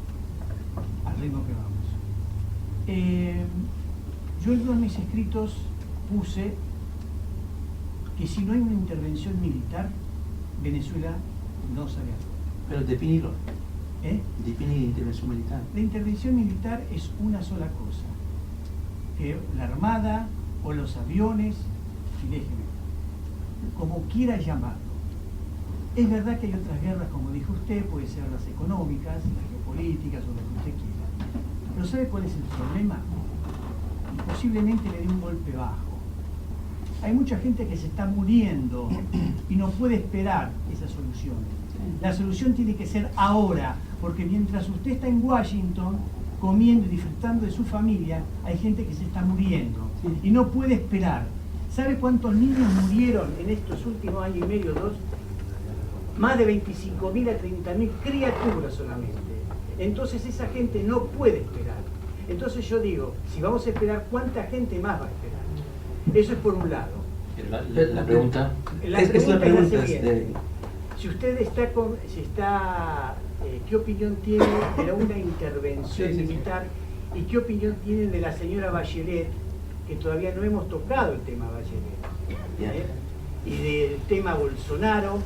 [SPEAKER 10] al ritmo que vamos. Yo en uno de mis escritos puse que si no hay una intervención militar, Venezuela no sale a flote.
[SPEAKER 5] Pero definirlo. Definir la intervención militar.
[SPEAKER 10] La intervención militar es una sola cosa, que la armada o los aviones, y déjeme, como quiera llamarlo. Es verdad que hay otras guerras, como dijo usted, puede ser las económicas, las geopolíticas o lo que usted quiera. Pero ¿sabe cuál es el problema? Y posiblemente le dé un golpe bajo. Hay mucha gente que se está muriendo y no puede esperar esas soluciones. La solución tiene que ser ahora, porque mientras usted está en Washington comiendo y disfrutando de su familia, hay gente que se está muriendo y no puede esperar. ¿Sabe cuántos niños murieron en estos últimos años y medio, 2? Más de 25.000 a 30.000 criaturas solamente. Entonces esa gente no puede esperar. Entonces yo digo, si vamos a esperar, ¿cuánta gente más va a esperar? Eso es por un lado.
[SPEAKER 2] La pregunta...
[SPEAKER 10] Es la pregunta.
[SPEAKER 5] siguiente.
[SPEAKER 10] Si usted ¿qué opinión tiene de una intervención militar y qué opinión tiene de la señora Bachelet, que todavía no hemos tocado el tema Bachelet, y del tema Bolsonaro,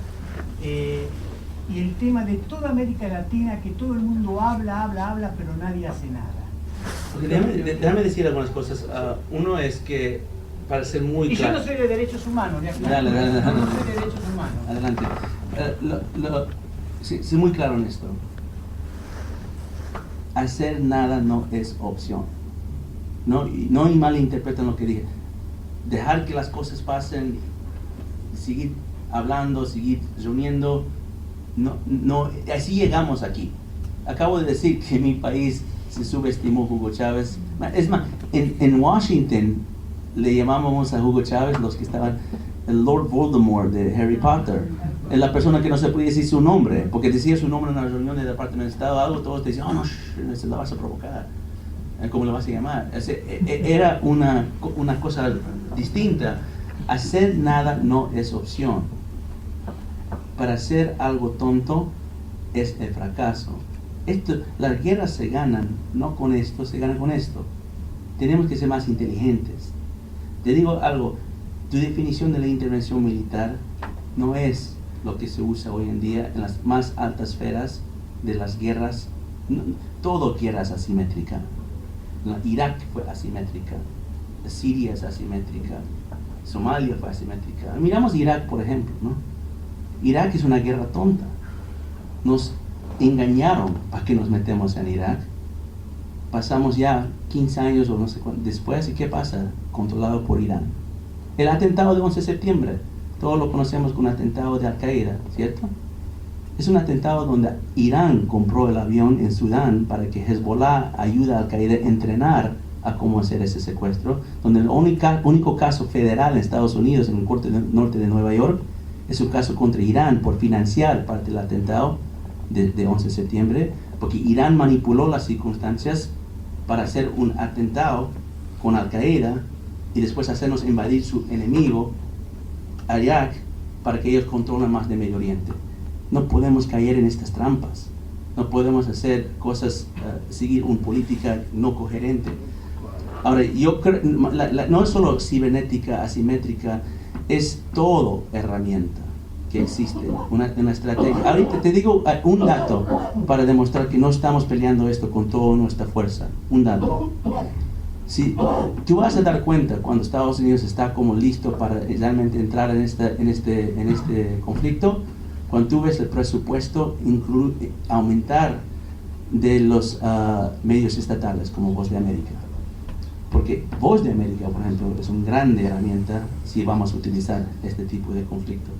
[SPEAKER 10] y el tema de toda América Latina, que todo el mundo habla, pero nadie hace nada?
[SPEAKER 5] Okay, déjame decir algunas cosas. Uno es que, para ser muy
[SPEAKER 10] Y
[SPEAKER 5] claro...
[SPEAKER 10] yo no soy de derechos humanos,
[SPEAKER 5] Dale.
[SPEAKER 10] Yo no soy de derechos humanos.
[SPEAKER 5] Adelante. Sí, muy claro en esto. Hacer nada no es opción. No malinterpreten lo que dije. Dejar que las cosas pasen, seguir hablando, seguir reuniendo, no, así llegamos aquí. Acabo de decir que en mi país se subestimó Hugo Chávez. Es más, en Washington le llamábamos a Hugo Chávez los que estaban el Lord Voldemort de Harry Potter. Es la persona que no se podía decir su nombre, porque decía su nombre en una reunión del Departamento de Estado, algo, todos te decían, oh no, se la vas a provocar. ¿Cómo le vas a llamar? Era una cosa distinta. Hacer nada no es opción. Para hacer algo tonto es el fracaso. Las guerras se ganan no con esto, se ganan con esto. Tenemos que ser más inteligentes. Te digo algo, tu definición de la intervención militar no es lo que se usa hoy en día en las más altas esferas de las guerras. Todo guerra es asimétrica. Irak fue asimétrica, Siria es asimétrica, Somalia fue asimétrica. Miramos Irak, por ejemplo, ¿no? Irak es una guerra tonta. Nos engañaron para que nos metemos en Irak. Pasamos ya 15 años o no sé cuánto después, ¿y qué pasa? Controlado por Irán. El atentado de 11 de septiembre, todos lo conocemos como un atentado de Al-Qaeda, ¿cierto? Es un atentado donde Irán compró el avión en Sudán para que Hezbollah ayude a Al-Qaeda a entrenar a cómo hacer ese secuestro, donde el único caso federal en Estados Unidos, en el Corte Norte de Nueva York, es un caso contra Irán por financiar parte del atentado de 11 de septiembre, porque Irán manipuló las circunstancias para hacer un atentado con Al-Qaeda y después hacernos invadir su enemigo, Irak, para que ellos controlen más de Medio Oriente. No podemos caer en estas trampas. No podemos hacer cosas, seguir una política no coherente. Ahora, yo creo, no es solo cibernética, asimétrica, es todo herramienta que existe, una estrategia. Ahorita te digo un dato para demostrar que no estamos peleando esto con toda nuestra fuerza. Un dato. Si tú vas a dar cuenta cuando Estados Unidos está como listo para realmente entrar en este conflicto, cuando tú ves el presupuesto aumentar de los medios estatales como Voz de América. Porque Voz de América, por ejemplo, es una gran herramienta si vamos a utilizar este tipo de conflicto.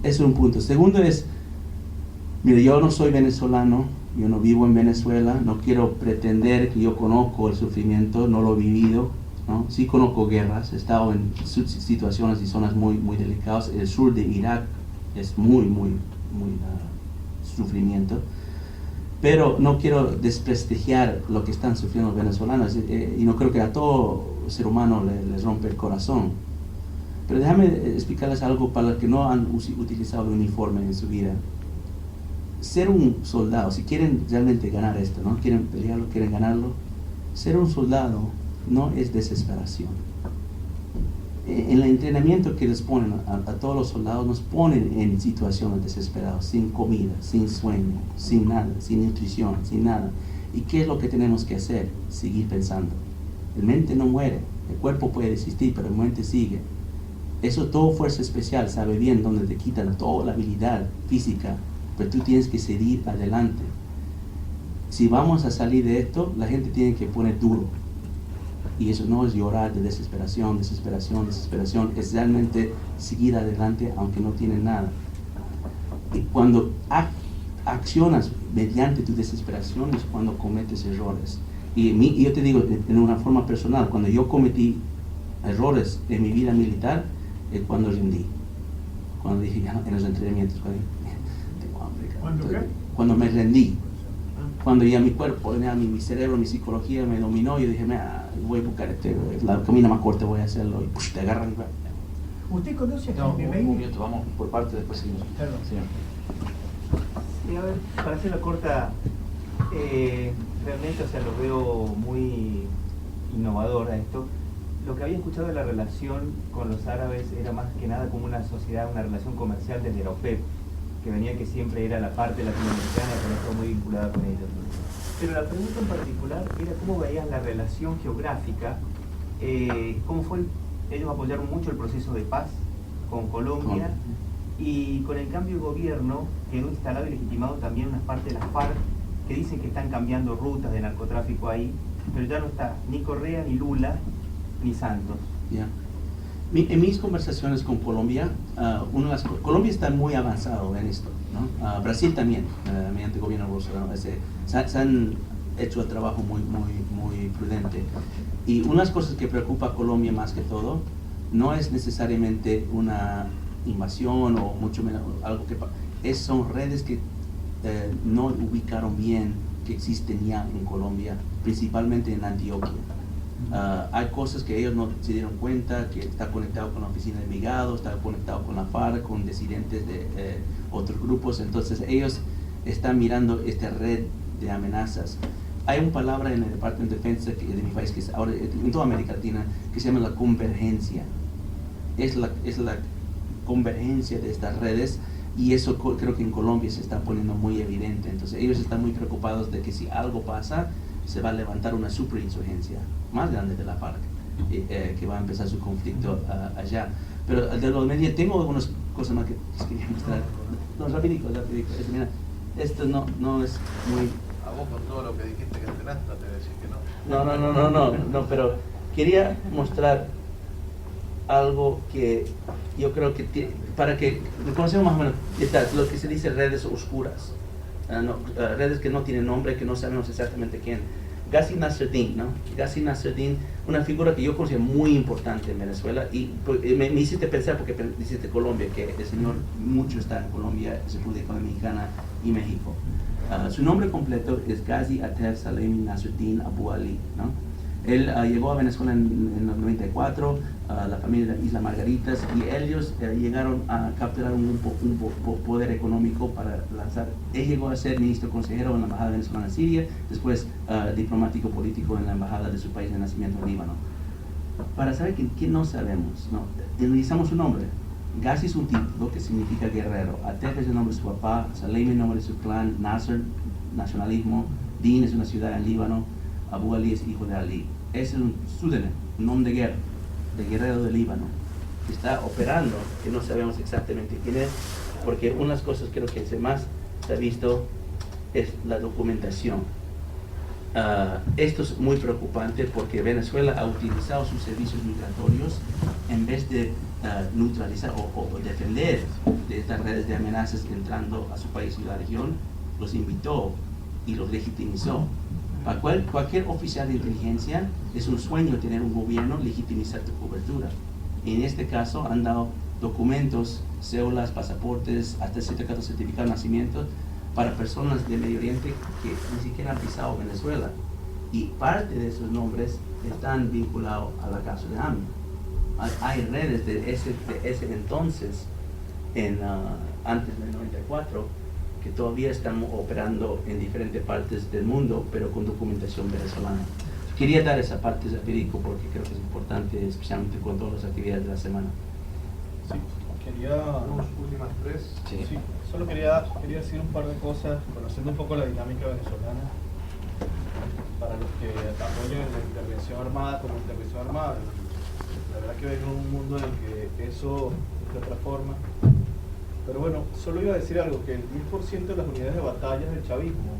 [SPEAKER 5] Es un punto. Segundo es, mire, yo no soy venezolano, yo no vivo en Venezuela, no quiero pretender que yo conozco el sufrimiento, no lo he vivido, ¿no? Sí conozco guerras, he estado en situaciones y zonas muy, muy delicadas. El sur de Irak es muy sufrimiento, pero no quiero desprestigiar lo que están sufriendo los venezolanos, y no creo que a todo ser humano les rompe el corazón. Pero déjame explicarles algo para los que no han utilizado el uniforme en su vida. Ser un soldado, si quieren realmente ganar esto, ¿no? Quieren pelearlo, quieren ganarlo, ser un soldado no es desesperación. En el entrenamiento que les ponen a todos los soldados, nos ponen en situaciones desesperadas, sin comida, sin sueño, sin nada, sin nutrición, sin nada. ¿Y qué es lo que tenemos que hacer? Seguir pensando. El mente no muere, el cuerpo puede desistir, pero el mente sigue. Eso todo fuerza especial sabe bien donde te quitan toda la habilidad física, pero tú tienes que seguir adelante. Si vamos a salir de esto, la gente tiene que poner duro. Y eso no es llorar de desesperación, es realmente seguir adelante aunque no tienen nada. Y cuando accionas mediante tu desesperación es cuando cometes errores. Y yo te digo, en una forma personal, cuando yo cometí errores en mi vida militar, es cuando rendí. Cuando dije, ya no, en los entrenamientos, cuando tengo hambre.
[SPEAKER 6] ¿Cuándo qué?
[SPEAKER 5] Cuando me rendí. Cuando ya mi cuerpo, mi cerebro, mi psicología me dominó, yo dije, voy a buscar la camino más corta, voy a hacerlo, y te agarran.
[SPEAKER 10] ¿Usted conoce a
[SPEAKER 2] No,
[SPEAKER 10] Jaime
[SPEAKER 2] un
[SPEAKER 10] Bailey?
[SPEAKER 2] minuto, vamos por parte, después seguimos.
[SPEAKER 10] Perdón.
[SPEAKER 2] Señor.
[SPEAKER 11] Sí, a ver, para hacerla corta, realmente, o sea, lo veo muy innovador a esto. Lo que había escuchado de la relación con los árabes era más que nada como una sociedad, una relación comercial desde la OPEP, que venía que siempre era la parte latinoamericana y por eso muy vinculada con ellos. Pero la pregunta en particular era cómo veías la relación geográfica, cómo fue, ellos apoyaron mucho el proceso de paz con Colombia, y con el cambio de gobierno quedó instalado y legitimado también una parte de las FARC que dicen que están cambiando rutas de narcotráfico ahí, pero ya no está ni Correa, ni Lula, ni Santos.
[SPEAKER 5] Yeah. En mis conversaciones con Colombia, Colombia está muy avanzado en esto, ¿no? Brasil también, mediante el gobierno Bolsonaro, se han hecho el trabajo muy prudente. Y una de las cosas que preocupa a Colombia más que todo, no es necesariamente una invasión o mucho menos algo que son redes que no ubicaron bien que existen ya en Colombia, principalmente en Antioquia. Hay cosas que ellos no se dieron cuenta, que está conectado con la oficina de Migado, está conectado con la FARC, con disidentes de otros grupos. Entonces ellos están mirando esta red de amenazas. Hay una palabra en el Departamento de Defensa de mi país, que es ahora en toda América Latina, que se llama la convergencia. Es la convergencia de estas redes, y eso creo que en Colombia se está poniendo muy evidente. Entonces ellos están muy preocupados de que si algo pasa, se va a levantar una superinsurgencia más grande de la FARC, que va a empezar su conflicto allá. Pero de los medios tengo algunas cosas más que quería mostrar. No, rapidito. Mira, esto no es muy...
[SPEAKER 12] A vos con todo lo que dijiste que entrenaste, te voy a decir que no.
[SPEAKER 5] No, pero quería mostrar algo que yo creo que para que conocemos más o menos lo que se dice redes oscuras, redes que no tienen nombre, que no sabemos exactamente quién. Ghazi Nasreddin, ¿no? Ghazi Nasreddin, una figura que yo considero muy importante en Venezuela, y me hiciste pensar, porque dijiste Colombia, que el señor mucho está en Colombia, República Dominicana y México. Su nombre completo es Ghazi Ater Salemi Nasreddin Abu Ali, ¿no? Él llegó a Venezuela en el 94, la familia de Isla Margaritas, y ellos llegaron a capturar un poder económico para lanzar. Él llegó a ser ministro consejero en la embajada venezolana en Siria, después diplomático político en la embajada de su país de nacimiento en Líbano. Para saber quién no sabemos, ¿no? Analizamos su nombre. Ghazi es un título que significa guerrero, Ater es el nombre de su papá, Salemi es el nombre de su clan, Nasser, nacionalismo, Din es una ciudad en Líbano, Abu Ali es hijo de Ali. Es un pseudónimo, un nombre de guerra, de guerrero de Líbano, que está operando, que no sabemos exactamente quién es, porque una de las cosas creo que más se ha visto es la documentación. Esto es muy preocupante porque Venezuela ha utilizado sus servicios migratorios en vez de neutralizar o defender de estas redes de amenazas entrando a su país y la región, los invitó y los legitimizó. Para cualquier oficial de inteligencia es un sueño tener un gobierno legitimizar tu cobertura. En este caso han dado documentos, cédulas, pasaportes, hasta certificados de nacimiento para personas de Medio Oriente que ni siquiera han pisado Venezuela. Y parte de esos nombres están vinculados a la casa de AMIA. Hay redes de ese entonces, antes del 94, que todavía están operando en diferentes partes del mundo, pero con documentación venezolana. Quería dar esa parte de periódico porque creo que es importante, especialmente con todas las actividades de la semana.
[SPEAKER 13] Sí, quería...
[SPEAKER 12] últimas tres.
[SPEAKER 13] Sí, solo quería decir un par de cosas, conociendo un poco la dinámica venezolana, para los que apoyan la intervención armada como intervención armada. La verdad que vengo en un mundo en el que eso es de otra forma. Pero bueno, solo iba a decir algo, que el 10% de las unidades de batallas del chavismo,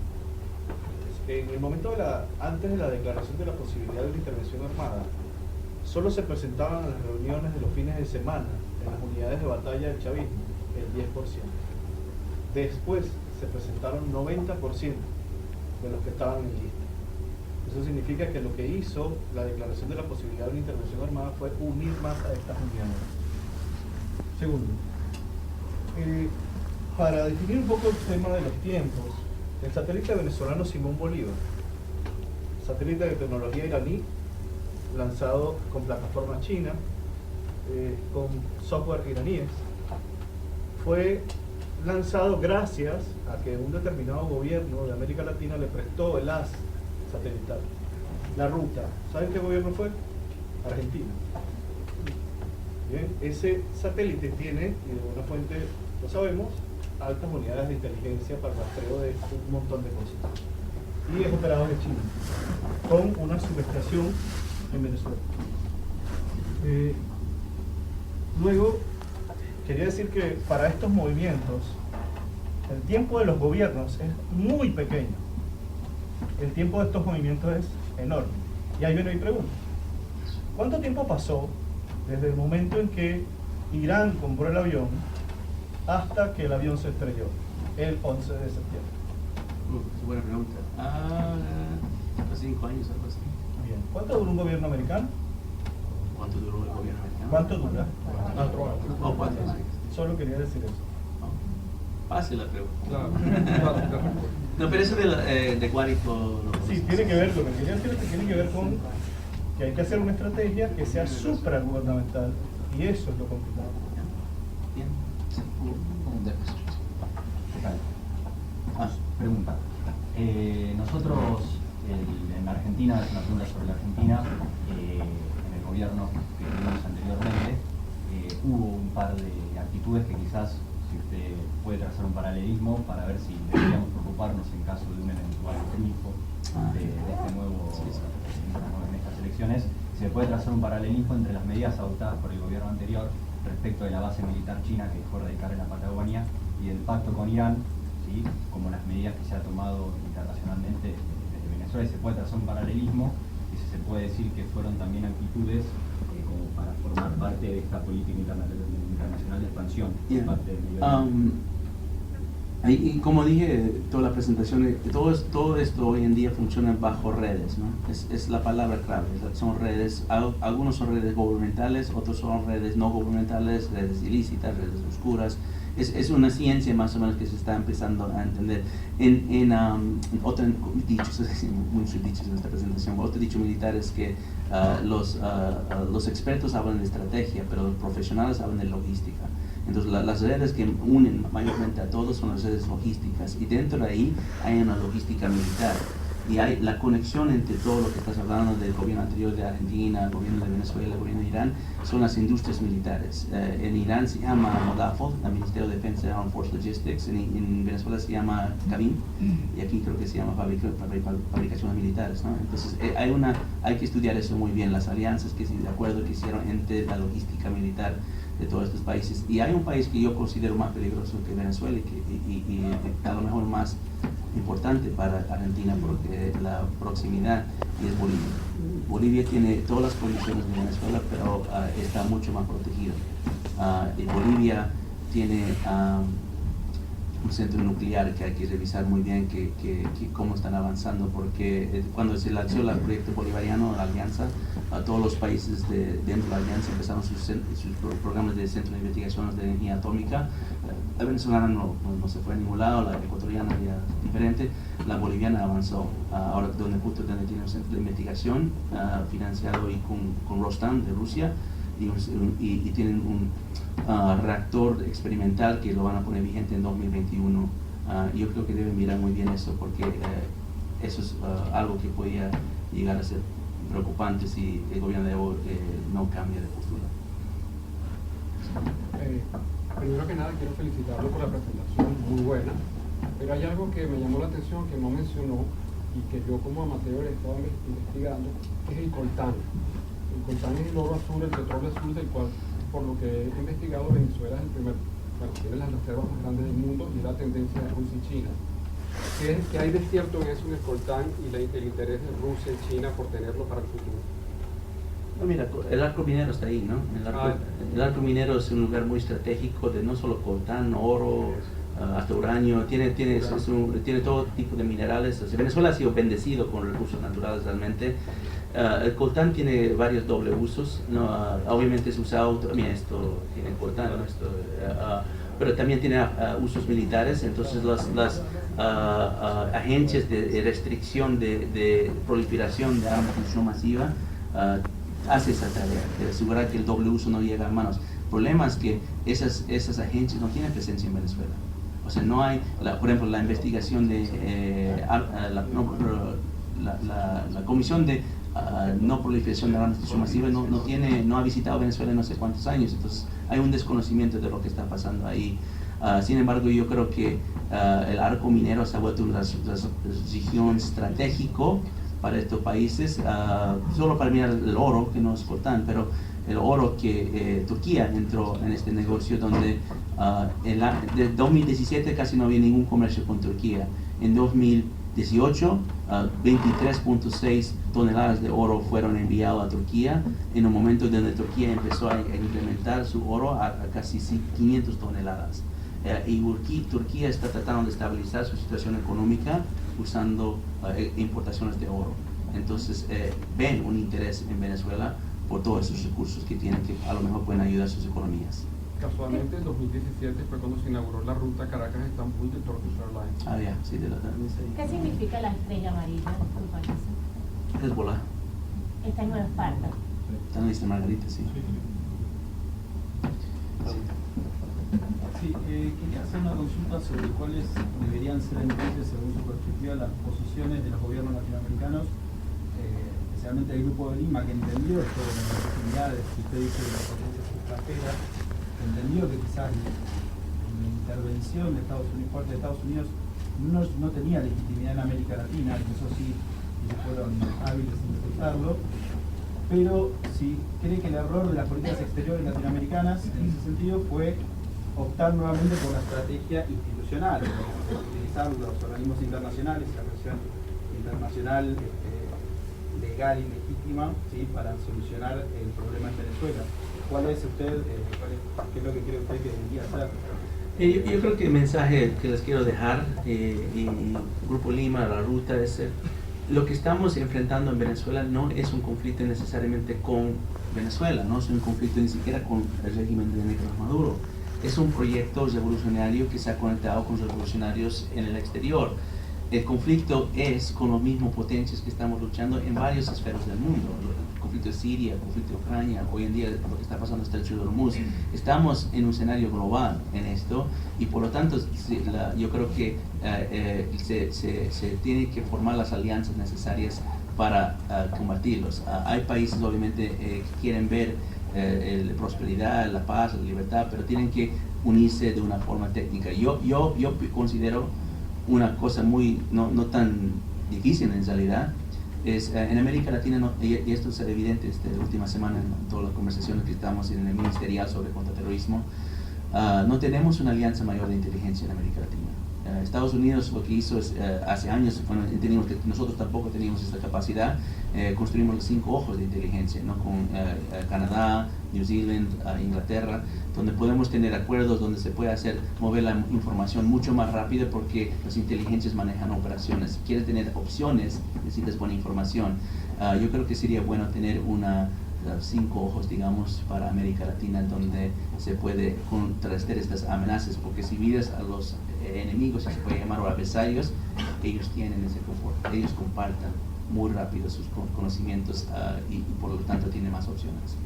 [SPEAKER 13] en el momento antes de la declaración de la posibilidad de una intervención armada, solo se presentaban en las reuniones de los fines de semana en las unidades de batalla del chavismo, el 10%. Después se presentaron 90% de los que estaban en lista. Eso significa que lo que hizo la declaración de la posibilidad de una intervención armada fue unir más a estas unidades. Segundo, para definir un poco el tema de los tiempos, el satélite venezolano Simón Bolívar, satélite de tecnología iraní, lanzado con plataformas chinas, con software iraníes. Fue lanzado gracias a que un determinado gobierno de América Latina le prestó el haz satelital, la ruta. ¿Saben qué gobierno fue? Argentina. Bien, ese satélite tiene, y de buena fuente lo sabemos, altas unidades de inteligencia para el rastreo de un montón de cosas. Y es operado de China, con una subestación en Venezuela. Luego, quería decir que para estos movimientos, el tiempo de los gobiernos es muy pequeño. El tiempo de estos movimientos es enorme. Y ahí viene mi pregunta. ¿Cuánto tiempo pasó desde el momento en que Irán compró el avión hasta que el avión se estrelló, el 11 de septiembre?
[SPEAKER 5] Es buena pregunta. 5 años, algo así.
[SPEAKER 13] Bien. ¿Cuánto duró un gobierno americano?
[SPEAKER 5] ¿Cuánto duró el gobierno americano?
[SPEAKER 13] ¿Cuánto dura? 4 años.
[SPEAKER 5] Oh, 4 años.
[SPEAKER 13] Solo quería decir eso.
[SPEAKER 5] Fácil la pregunta. No, pero eso de Guárico...
[SPEAKER 13] Sí, tiene que ver, lo que quería decir es que tiene que ver con que hay que hacer una estrategia que sea supragubernamental, y eso es lo complicado.
[SPEAKER 5] Bien.
[SPEAKER 14] Pregunta. Nosotros, en Argentina, es una pregunta sobre la Argentina, en el gobierno que tuvimos anteriormente, hubo un par de actitudes que quizás, si usted puede trazar un paralelismo para ver si deberíamos preocuparnos en caso de un eventual triunfo de este nuevo, en estas elecciones, se puede trazar un paralelismo entre las medidas adoptadas por el gobierno anterior respecto de la base militar china que fue radical en la Patagonia y el pacto con Irán, ¿sí?, como las medidas que se ha tomado internacionalmente desde Venezuela, y se puede trazar un paralelismo y se puede decir que fueron también actitudes como para formar parte de esta política internacional de expansión. Parte
[SPEAKER 5] y como dije, toda la presentación, todo esto hoy en día funciona bajo redes, ¿no? Es la palabra clave, son redes, algunos son redes gubernamentales, otros son redes no gubernamentales, redes ilícitas, redes oscuras. Es una ciencia más o menos que se está empezando a entender. Otro dicho, muchos dichos en esta presentación, otro dicho militar es que los expertos hablan de estrategia, pero los profesionales hablan de logística. Entonces las redes que unen mayormente a todos son las redes logísticas, y dentro de ahí hay una logística militar. Y hay la conexión entre todo lo que estás hablando del gobierno anterior de Argentina, el gobierno de Venezuela, el gobierno de Irán, son las industrias militares. En Irán se llama MODAFO, el Ministerio de Defensa de Armed Force Logistics, en Venezuela se llama CABIM, y aquí creo que se llama Fabricaciones Militares, ¿no? Entonces hay que estudiar eso muy bien, las alianzas de acuerdo que hicieron entre la logística militar de todos estos países. Y hay un país que yo considero más peligroso que Venezuela y a lo mejor más importante para Argentina porque la proximidad es Bolivia. Bolivia tiene todas las condiciones de Venezuela, pero está mucho más protegida. Y Bolivia tiene un centro nuclear que hay que revisar muy bien cómo están avanzando, porque cuando se lanzó el proyecto bolivariano, la alianza, todos los países dentro de la alianza empezaron sus programas de centro de investigaciones de energía atómica. La venezolana no se fue a ningún lado, la ecuatoriana ya diferente, la boliviana avanzó. Ahora donde tiene un centro de investigación financiado y con Rostam de Rusia, y tienen un reactor experimental que lo van a poner vigente en 2021. Yo creo que deben mirar muy bien eso, porque eso es algo que podría llegar a ser preocupante si el gobierno de Evo no cambia de postura.
[SPEAKER 15] Primero que nada quiero felicitarlo por la presentación, muy buena, pero hay algo que me llamó la atención que no mencionó y que yo como amateur he estado investigando, que es el coltán. El coltán es el oro azul, el petróleo azul, del cual, por lo que he investigado, Venezuela es el primer, tiene las reservas más grandes del mundo, y la tendencia de Rusia y China. ¿Qué hay de cierto en eso, en el coltán, y el interés de Rusia y China por tenerlo para el futuro?
[SPEAKER 5] No, mira, el arco minero está ahí, ¿no? El arco minero es un lugar muy estratégico de no solo coltán, oro, hasta uranio, tiene todo tipo de minerales. O sea, Venezuela ha sido bendecido con recursos naturales realmente. El coltán tiene varios doble usos, ¿no? Obviamente es usado, mira, esto tiene coltán, ¿no? Pero también tiene usos militares. Entonces las agencias de restricción de proliferación de armas de destrucción masiva hace esa tarea, de asegurar que el doble uso no llega a manos. El problema es que esas agencias no tienen presencia en Venezuela. O sea, no hay, por ejemplo, la investigación de la Comisión de No Proliferación de Armas de Destrucción Masiva no ha visitado Venezuela en no sé cuántos años. Entonces hay un desconocimiento de lo que está pasando ahí. Sin embargo, yo creo que el arco minero se ha vuelto una región estratégico para estos países, solo para mirar el oro, que no es importante, pero el oro que Turquía entró en este negocio, donde en 2017 casi no había ningún comercio con Turquía. En 2018, 23.6 toneladas de oro fueron enviados a Turquía, en un momento donde Turquía empezó a implementar su oro a casi 500 toneladas. Y Turquía está tratando de estabilizar su situación económica usando importaciones de oro. Entonces ven un interés en Venezuela por todos esos recursos que tienen, que a lo mejor pueden ayudar a sus economías.
[SPEAKER 15] Casualmente en 2017 fue cuando se inauguró la ruta Caracas-Estambul de Turkish Airlines.
[SPEAKER 5] Sí, de la
[SPEAKER 16] ¿Qué significa la estrella amarilla?
[SPEAKER 5] Hezbollah.
[SPEAKER 16] Está en Nueva Esparta.
[SPEAKER 5] Está en la Isla Margarita, sí.
[SPEAKER 17] Sí, quería hacer una consulta sobre cuáles deberían ser entonces, según su perspectiva, las posiciones de los gobiernos latinoamericanos, especialmente el Grupo de Lima, que entendió esto de las legitimidades que usted dice de las potencias extranjeras, entendió que quizás la intervención de Estados Unidos, parte de Estados Unidos, no tenía legitimidad en América Latina, que eso sí, ellos fueron hábiles en detectarlo, pero si cree que el error de las políticas exteriores latinoamericanas en ese sentido fue optar nuevamente por la estrategia institucional, utilizar los organismos internacionales, la versión internacional legal y legítima, ¿sí?, para solucionar el problema en Venezuela. ¿Cuál es usted, qué es lo que cree usted que debería hacer?
[SPEAKER 5] Yo creo que el mensaje que les quiero dejar, y Grupo Lima, la ruta, es lo que estamos enfrentando en Venezuela no es un conflicto necesariamente con Venezuela, no es un conflicto ni siquiera con el régimen de Nicolás Maduro. Es un proyecto revolucionario que se ha conectado con revolucionarios en el exterior. El conflicto es con las mismas potencias que estamos luchando en varias esferas del mundo. El conflicto de Siria, el conflicto de Ucrania, hoy en día lo que está pasando en el Estrecho de Hormuz. Estamos en un escenario global en esto y por lo tanto yo creo que se tienen que formar las alianzas necesarias para combatirlos. Hay países obviamente que quieren ver la prosperidad, la paz, la libertad, pero tienen que unirse de una forma técnica. Yo considero una cosa no tan difícil en realidad, es en América Latina, y esto es evidente esta última semana en todas las conversaciones que estamos en el ministerial sobre contraterrorismo, no tenemos una alianza mayor de inteligencia en América Latina. Estados Unidos lo que hizo es, hace años, entendimos que nosotros tampoco teníamos esta capacidad, construimos los 5 ojos de inteligencia, ¿no?, con Canadá, New Zealand, Inglaterra, donde podemos tener acuerdos donde se puede mover la información mucho más rápido porque las inteligencias manejan operaciones. Si quieres tener opciones, necesitas buena información. Yo creo que sería bueno tener 5 ojos, digamos, para América Latina, donde se puede contrastar estas amenazas, porque si miras a los enemigos, si se puede llamar, o adversarios, ellos tienen ese confort, ellos comparten muy rápido sus conocimientos y por lo tanto tienen más opciones.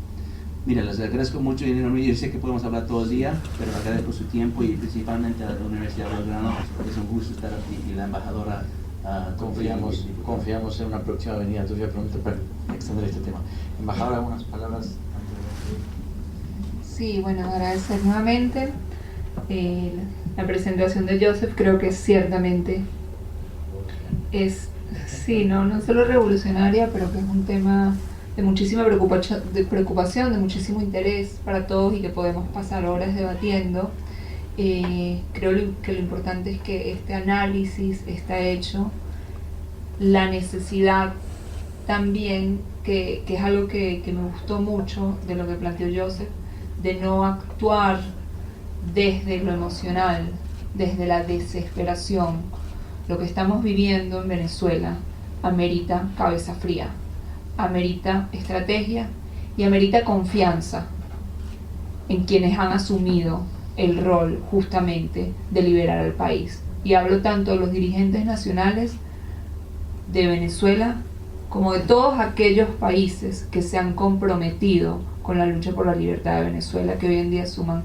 [SPEAKER 5] Mira, les agradezco mucho, yo sé que podemos hablar todo el día, pero agradezco su tiempo y principalmente a la Universidad de Belgrano. Es un gusto estar aquí y la embajadora.
[SPEAKER 2] Confiamos en una próxima venida tuya pronto para extender este tema. Embajadora, algunas palabras antes de...
[SPEAKER 3] Sí, bueno, agradecer nuevamente la presentación de Joseph. Creo que ciertamente es, sí, no solo revolucionaria, pero que es un tema de muchísima preocupación, de muchísimo interés para todos y que podemos pasar horas debatiendo. Creo que lo importante es que este análisis está hecho, la necesidad también, que es algo que me gustó mucho de lo que planteó Joseph, de no actuar desde lo emocional, desde la desesperación. Lo que estamos viviendo en Venezuela amerita cabeza fría, amerita estrategia y amerita confianza en quienes han asumido el rol justamente de liberar al país. Y hablo tanto de los dirigentes nacionales de Venezuela como de todos aquellos países que se han comprometido con la lucha por la libertad de Venezuela, que hoy en día suman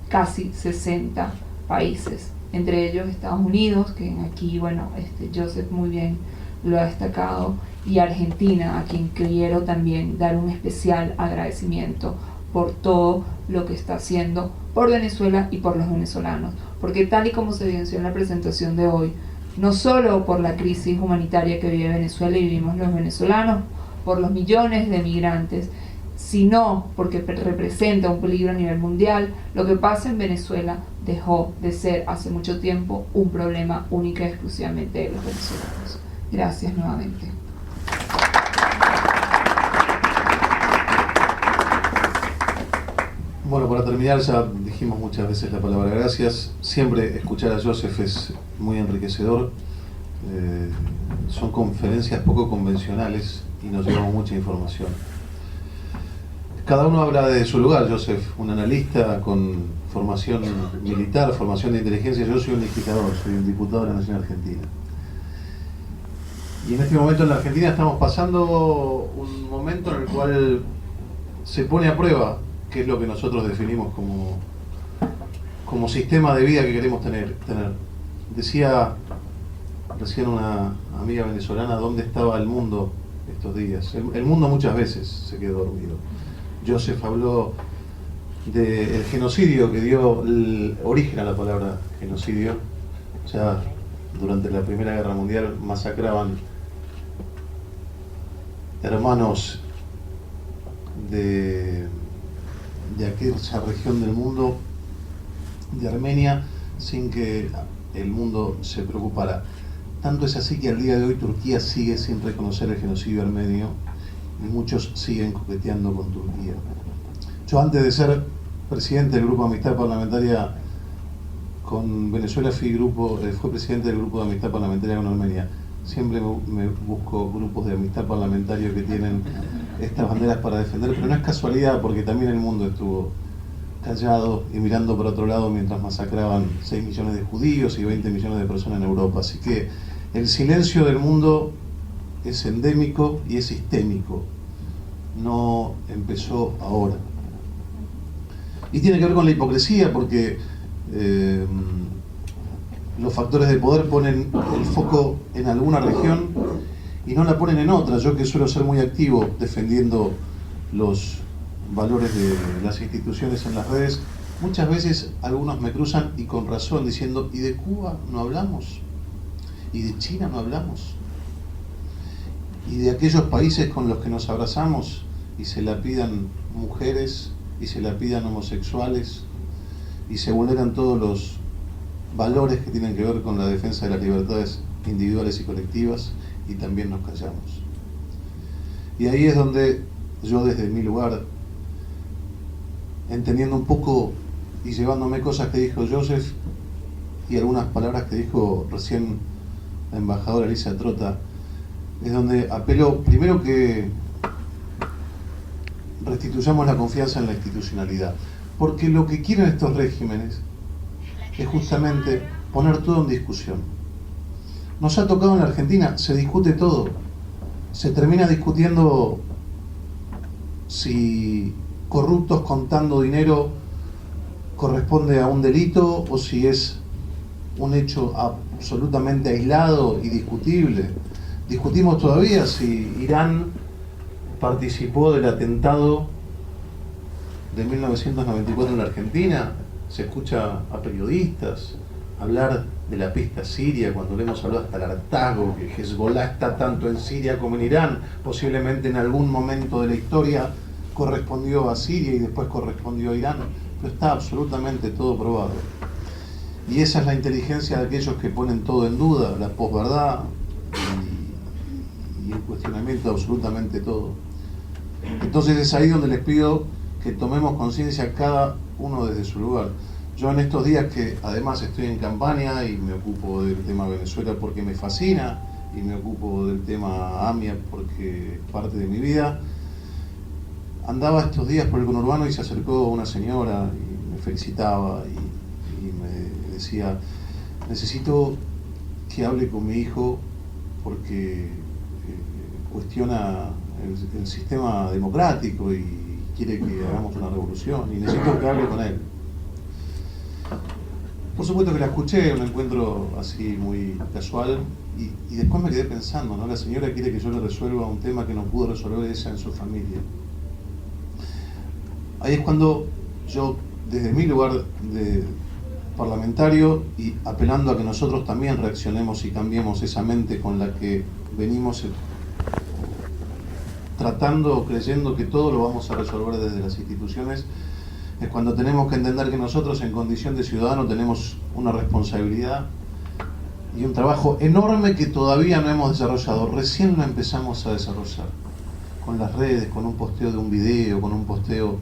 [SPEAKER 3] casi 60 países, entre ellos Estados Unidos, que aquí, bueno, Joseph muy bien lo ha destacado, y Argentina, a quien quiero también dar un especial agradecimiento por todo lo que está haciendo por Venezuela y por los venezolanos, porque tal y como se evidenció en la presentación de hoy, no solo por la crisis humanitaria que vive Venezuela y vivimos los venezolanos, por los millones de migrantes, sino porque representa un peligro a nivel mundial. Lo que pasa en Venezuela dejó de ser hace mucho tiempo un problema única y exclusivamente de los venezolanos. Gracias nuevamente.
[SPEAKER 4] Bueno, para terminar, ya dijimos muchas veces la palabra gracias. Siempre escuchar a Joseph es muy enriquecedor. Son conferencias poco convencionales y nos llevamos mucha información. Cada uno habla de su lugar. Joseph, un analista con formación militar, formación de inteligencia. Yo soy un legislador, soy un diputado de la Nación Argentina. Y en este momento en la Argentina estamos pasando un momento en el cual se pone a prueba qué es lo que nosotros definimos como sistema de vida que queremos tener. Decía recién una amiga venezolana dónde estaba el mundo estos días. El mundo muchas veces se quedó dormido. Joseph habló del genocidio que dio el origen a la palabra genocidio. O sea, durante la Primera Guerra Mundial masacraban hermanos de aquella región del mundo, de Armenia, sin que el mundo se preocupara. Tanto es así que al día de hoy Turquía sigue sin reconocer el genocidio armenio y muchos siguen coqueteando con Turquía. Yo, antes de ser presidente del Grupo de Amistad Parlamentaria con Venezuela, fui presidente del Grupo de Amistad Parlamentaria con Armenia. Siempre me busco grupos de amistad parlamentario que tienen estas banderas para defender, pero no es casualidad, porque también el mundo estuvo callado y mirando por otro lado mientras masacraban 6 millones de judíos y 20 millones de personas en Europa. Así que el silencio del mundo es endémico y es sistémico, no empezó ahora. Y tiene que ver con la hipocresía, porque los factores de poder ponen el foco en alguna región y no la ponen en otra. Yo, que suelo ser muy activo defendiendo los valores de las instituciones en las redes, muchas veces algunos me cruzan, y con razón, diciendo: ¿y de Cuba no hablamos? ¿Y de China no hablamos? ¿Y de aquellos países con los que nos abrazamos y se la pidan mujeres y se la pidan homosexuales y se vulneran todos los valores que tienen que ver con la defensa de las libertades individuales y colectivas, y también nos callamos? Y ahí es donde yo, desde mi lugar, entendiendo un poco y llevándome cosas que dijo Joseph y algunas palabras que dijo recién la embajadora Elisa Trota, es donde apelo primero que restituyamos la confianza en la institucionalidad, porque lo que quieren estos regímenes es justamente poner todo en discusión. Nos ha tocado en la Argentina, se discute todo, se termina discutiendo si corruptos contando dinero corresponde a un delito o si es un hecho absolutamente aislado y discutible. Discutimos todavía si Irán participó del atentado de 1994 en la Argentina. Se escucha a periodistas hablar de la pista siria, cuando le hemos hablado hasta el hartazgo, que Hezbollah está tanto en Siria como en Irán. Posiblemente en algún momento de la historia correspondió a Siria y después correspondió a Irán, pero está absolutamente todo probado. Y esa es la inteligencia de aquellos que ponen todo en duda, la posverdad y el cuestionamiento de absolutamente todo. Entonces es ahí donde les pido que tomemos conciencia cada uno desde su lugar. Yo, en estos días que además estoy en campaña y me ocupo del tema Venezuela porque me fascina, y me ocupo del tema AMIA porque es parte de mi vida, andaba estos días por el conurbano y se acercó una señora y me felicitaba y me decía: necesito que hable con mi hijo porque cuestiona el sistema democrático y quiere que hagamos una revolución y necesito que hable con él. Por supuesto que la escuché, un encuentro así muy casual, y después me quedé pensando, ¿no? La señora quiere que yo le resuelva un tema que no pudo resolver ella en su familia. Ahí es cuando yo, desde mi lugar de parlamentario y apelando a que nosotros también reaccionemos y cambiemos esa mente con la que venimos tratando o creyendo que todo lo vamos a resolver desde las instituciones, es cuando tenemos que entender que nosotros en condición de ciudadano tenemos una responsabilidad y un trabajo enorme que todavía no hemos desarrollado, recién lo empezamos a desarrollar, con las redes, con un posteo de un video, con un posteo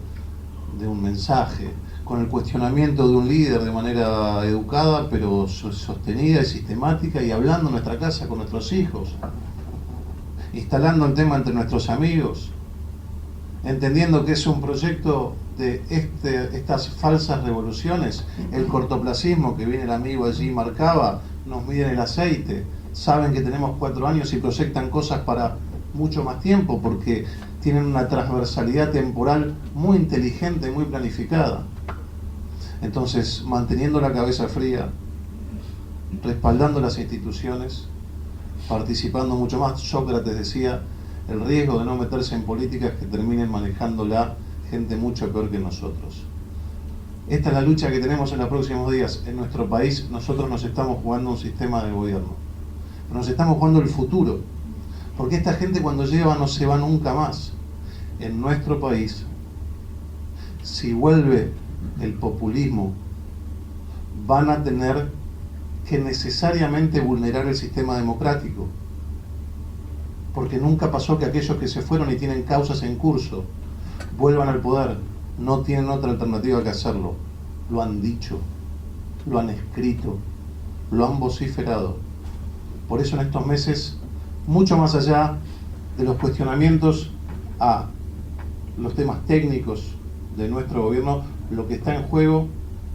[SPEAKER 4] de un mensaje, con el cuestionamiento de un líder de manera educada pero sostenida y sistemática, y hablando en nuestra casa con nuestros hijos, instalando el tema entre nuestros amigos, entendiendo que es un proyecto de estas falsas revoluciones, el cortoplacismo que viene el amigo allí marcaba, nos miden el aceite, saben que tenemos 4 años y proyectan cosas para mucho más tiempo porque tienen una transversalidad temporal muy inteligente, muy planificada. Entonces, manteniendo la cabeza fría, respaldando las instituciones, participando mucho más. Sócrates decía, el riesgo de no meterse en política es que terminen manejándola gente mucho peor que nosotros. Esta es la lucha que tenemos en los próximos días. En nuestro país nosotros nos estamos jugando un sistema de gobierno, pero nos estamos jugando el futuro, porque esta gente cuando llega no se va nunca más. En nuestro país, si vuelve el populismo, van a tener que necesariamente vulnerar el sistema democrático, porque nunca pasó que aquellos que se fueron y tienen causas en curso vuelvan al poder. No tienen otra alternativa que hacerlo. Lo han dicho, lo han escrito, lo han vociferado. Por eso en estos meses, mucho más allá de los cuestionamientos a los temas técnicos de nuestro gobierno, lo que está en juego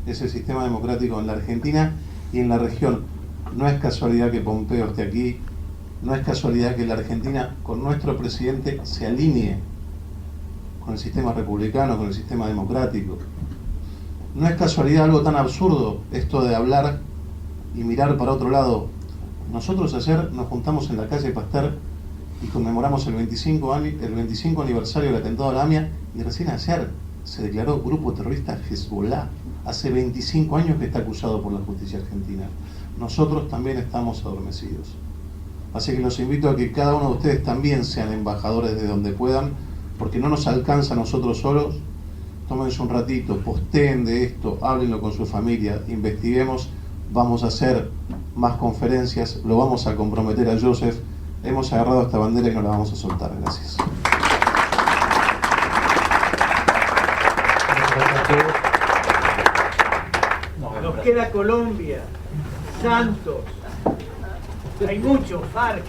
[SPEAKER 4] es el sistema democrático en la Argentina y en la región. No es casualidad que Pompeo esté aquí, no es casualidad que la Argentina con nuestro presidente se alinee con el sistema republicano, con el sistema democrático. No es casualidad algo tan absurdo esto de hablar y mirar para otro lado. Nosotros ayer nos juntamos en la calle Pasteur y conmemoramos el 25 aniversario del atentado a la AMIA, y recién ayer se declaró grupo terrorista Hezbollah. Hace 25 años que está acusado por la justicia argentina. Nosotros también estamos adormecidos. Así que los invito a que cada uno de ustedes también sean embajadores de donde puedan, porque no nos alcanza a nosotros solos. Tómense un ratito, posteen de esto, háblenlo con su familia, investiguemos, vamos a hacer más conferencias, lo vamos a comprometer a Joseph. Hemos agarrado esta bandera y no la vamos a soltar. Gracias.
[SPEAKER 10] Nos queda Colombia, Santos, hay muchos, FARC.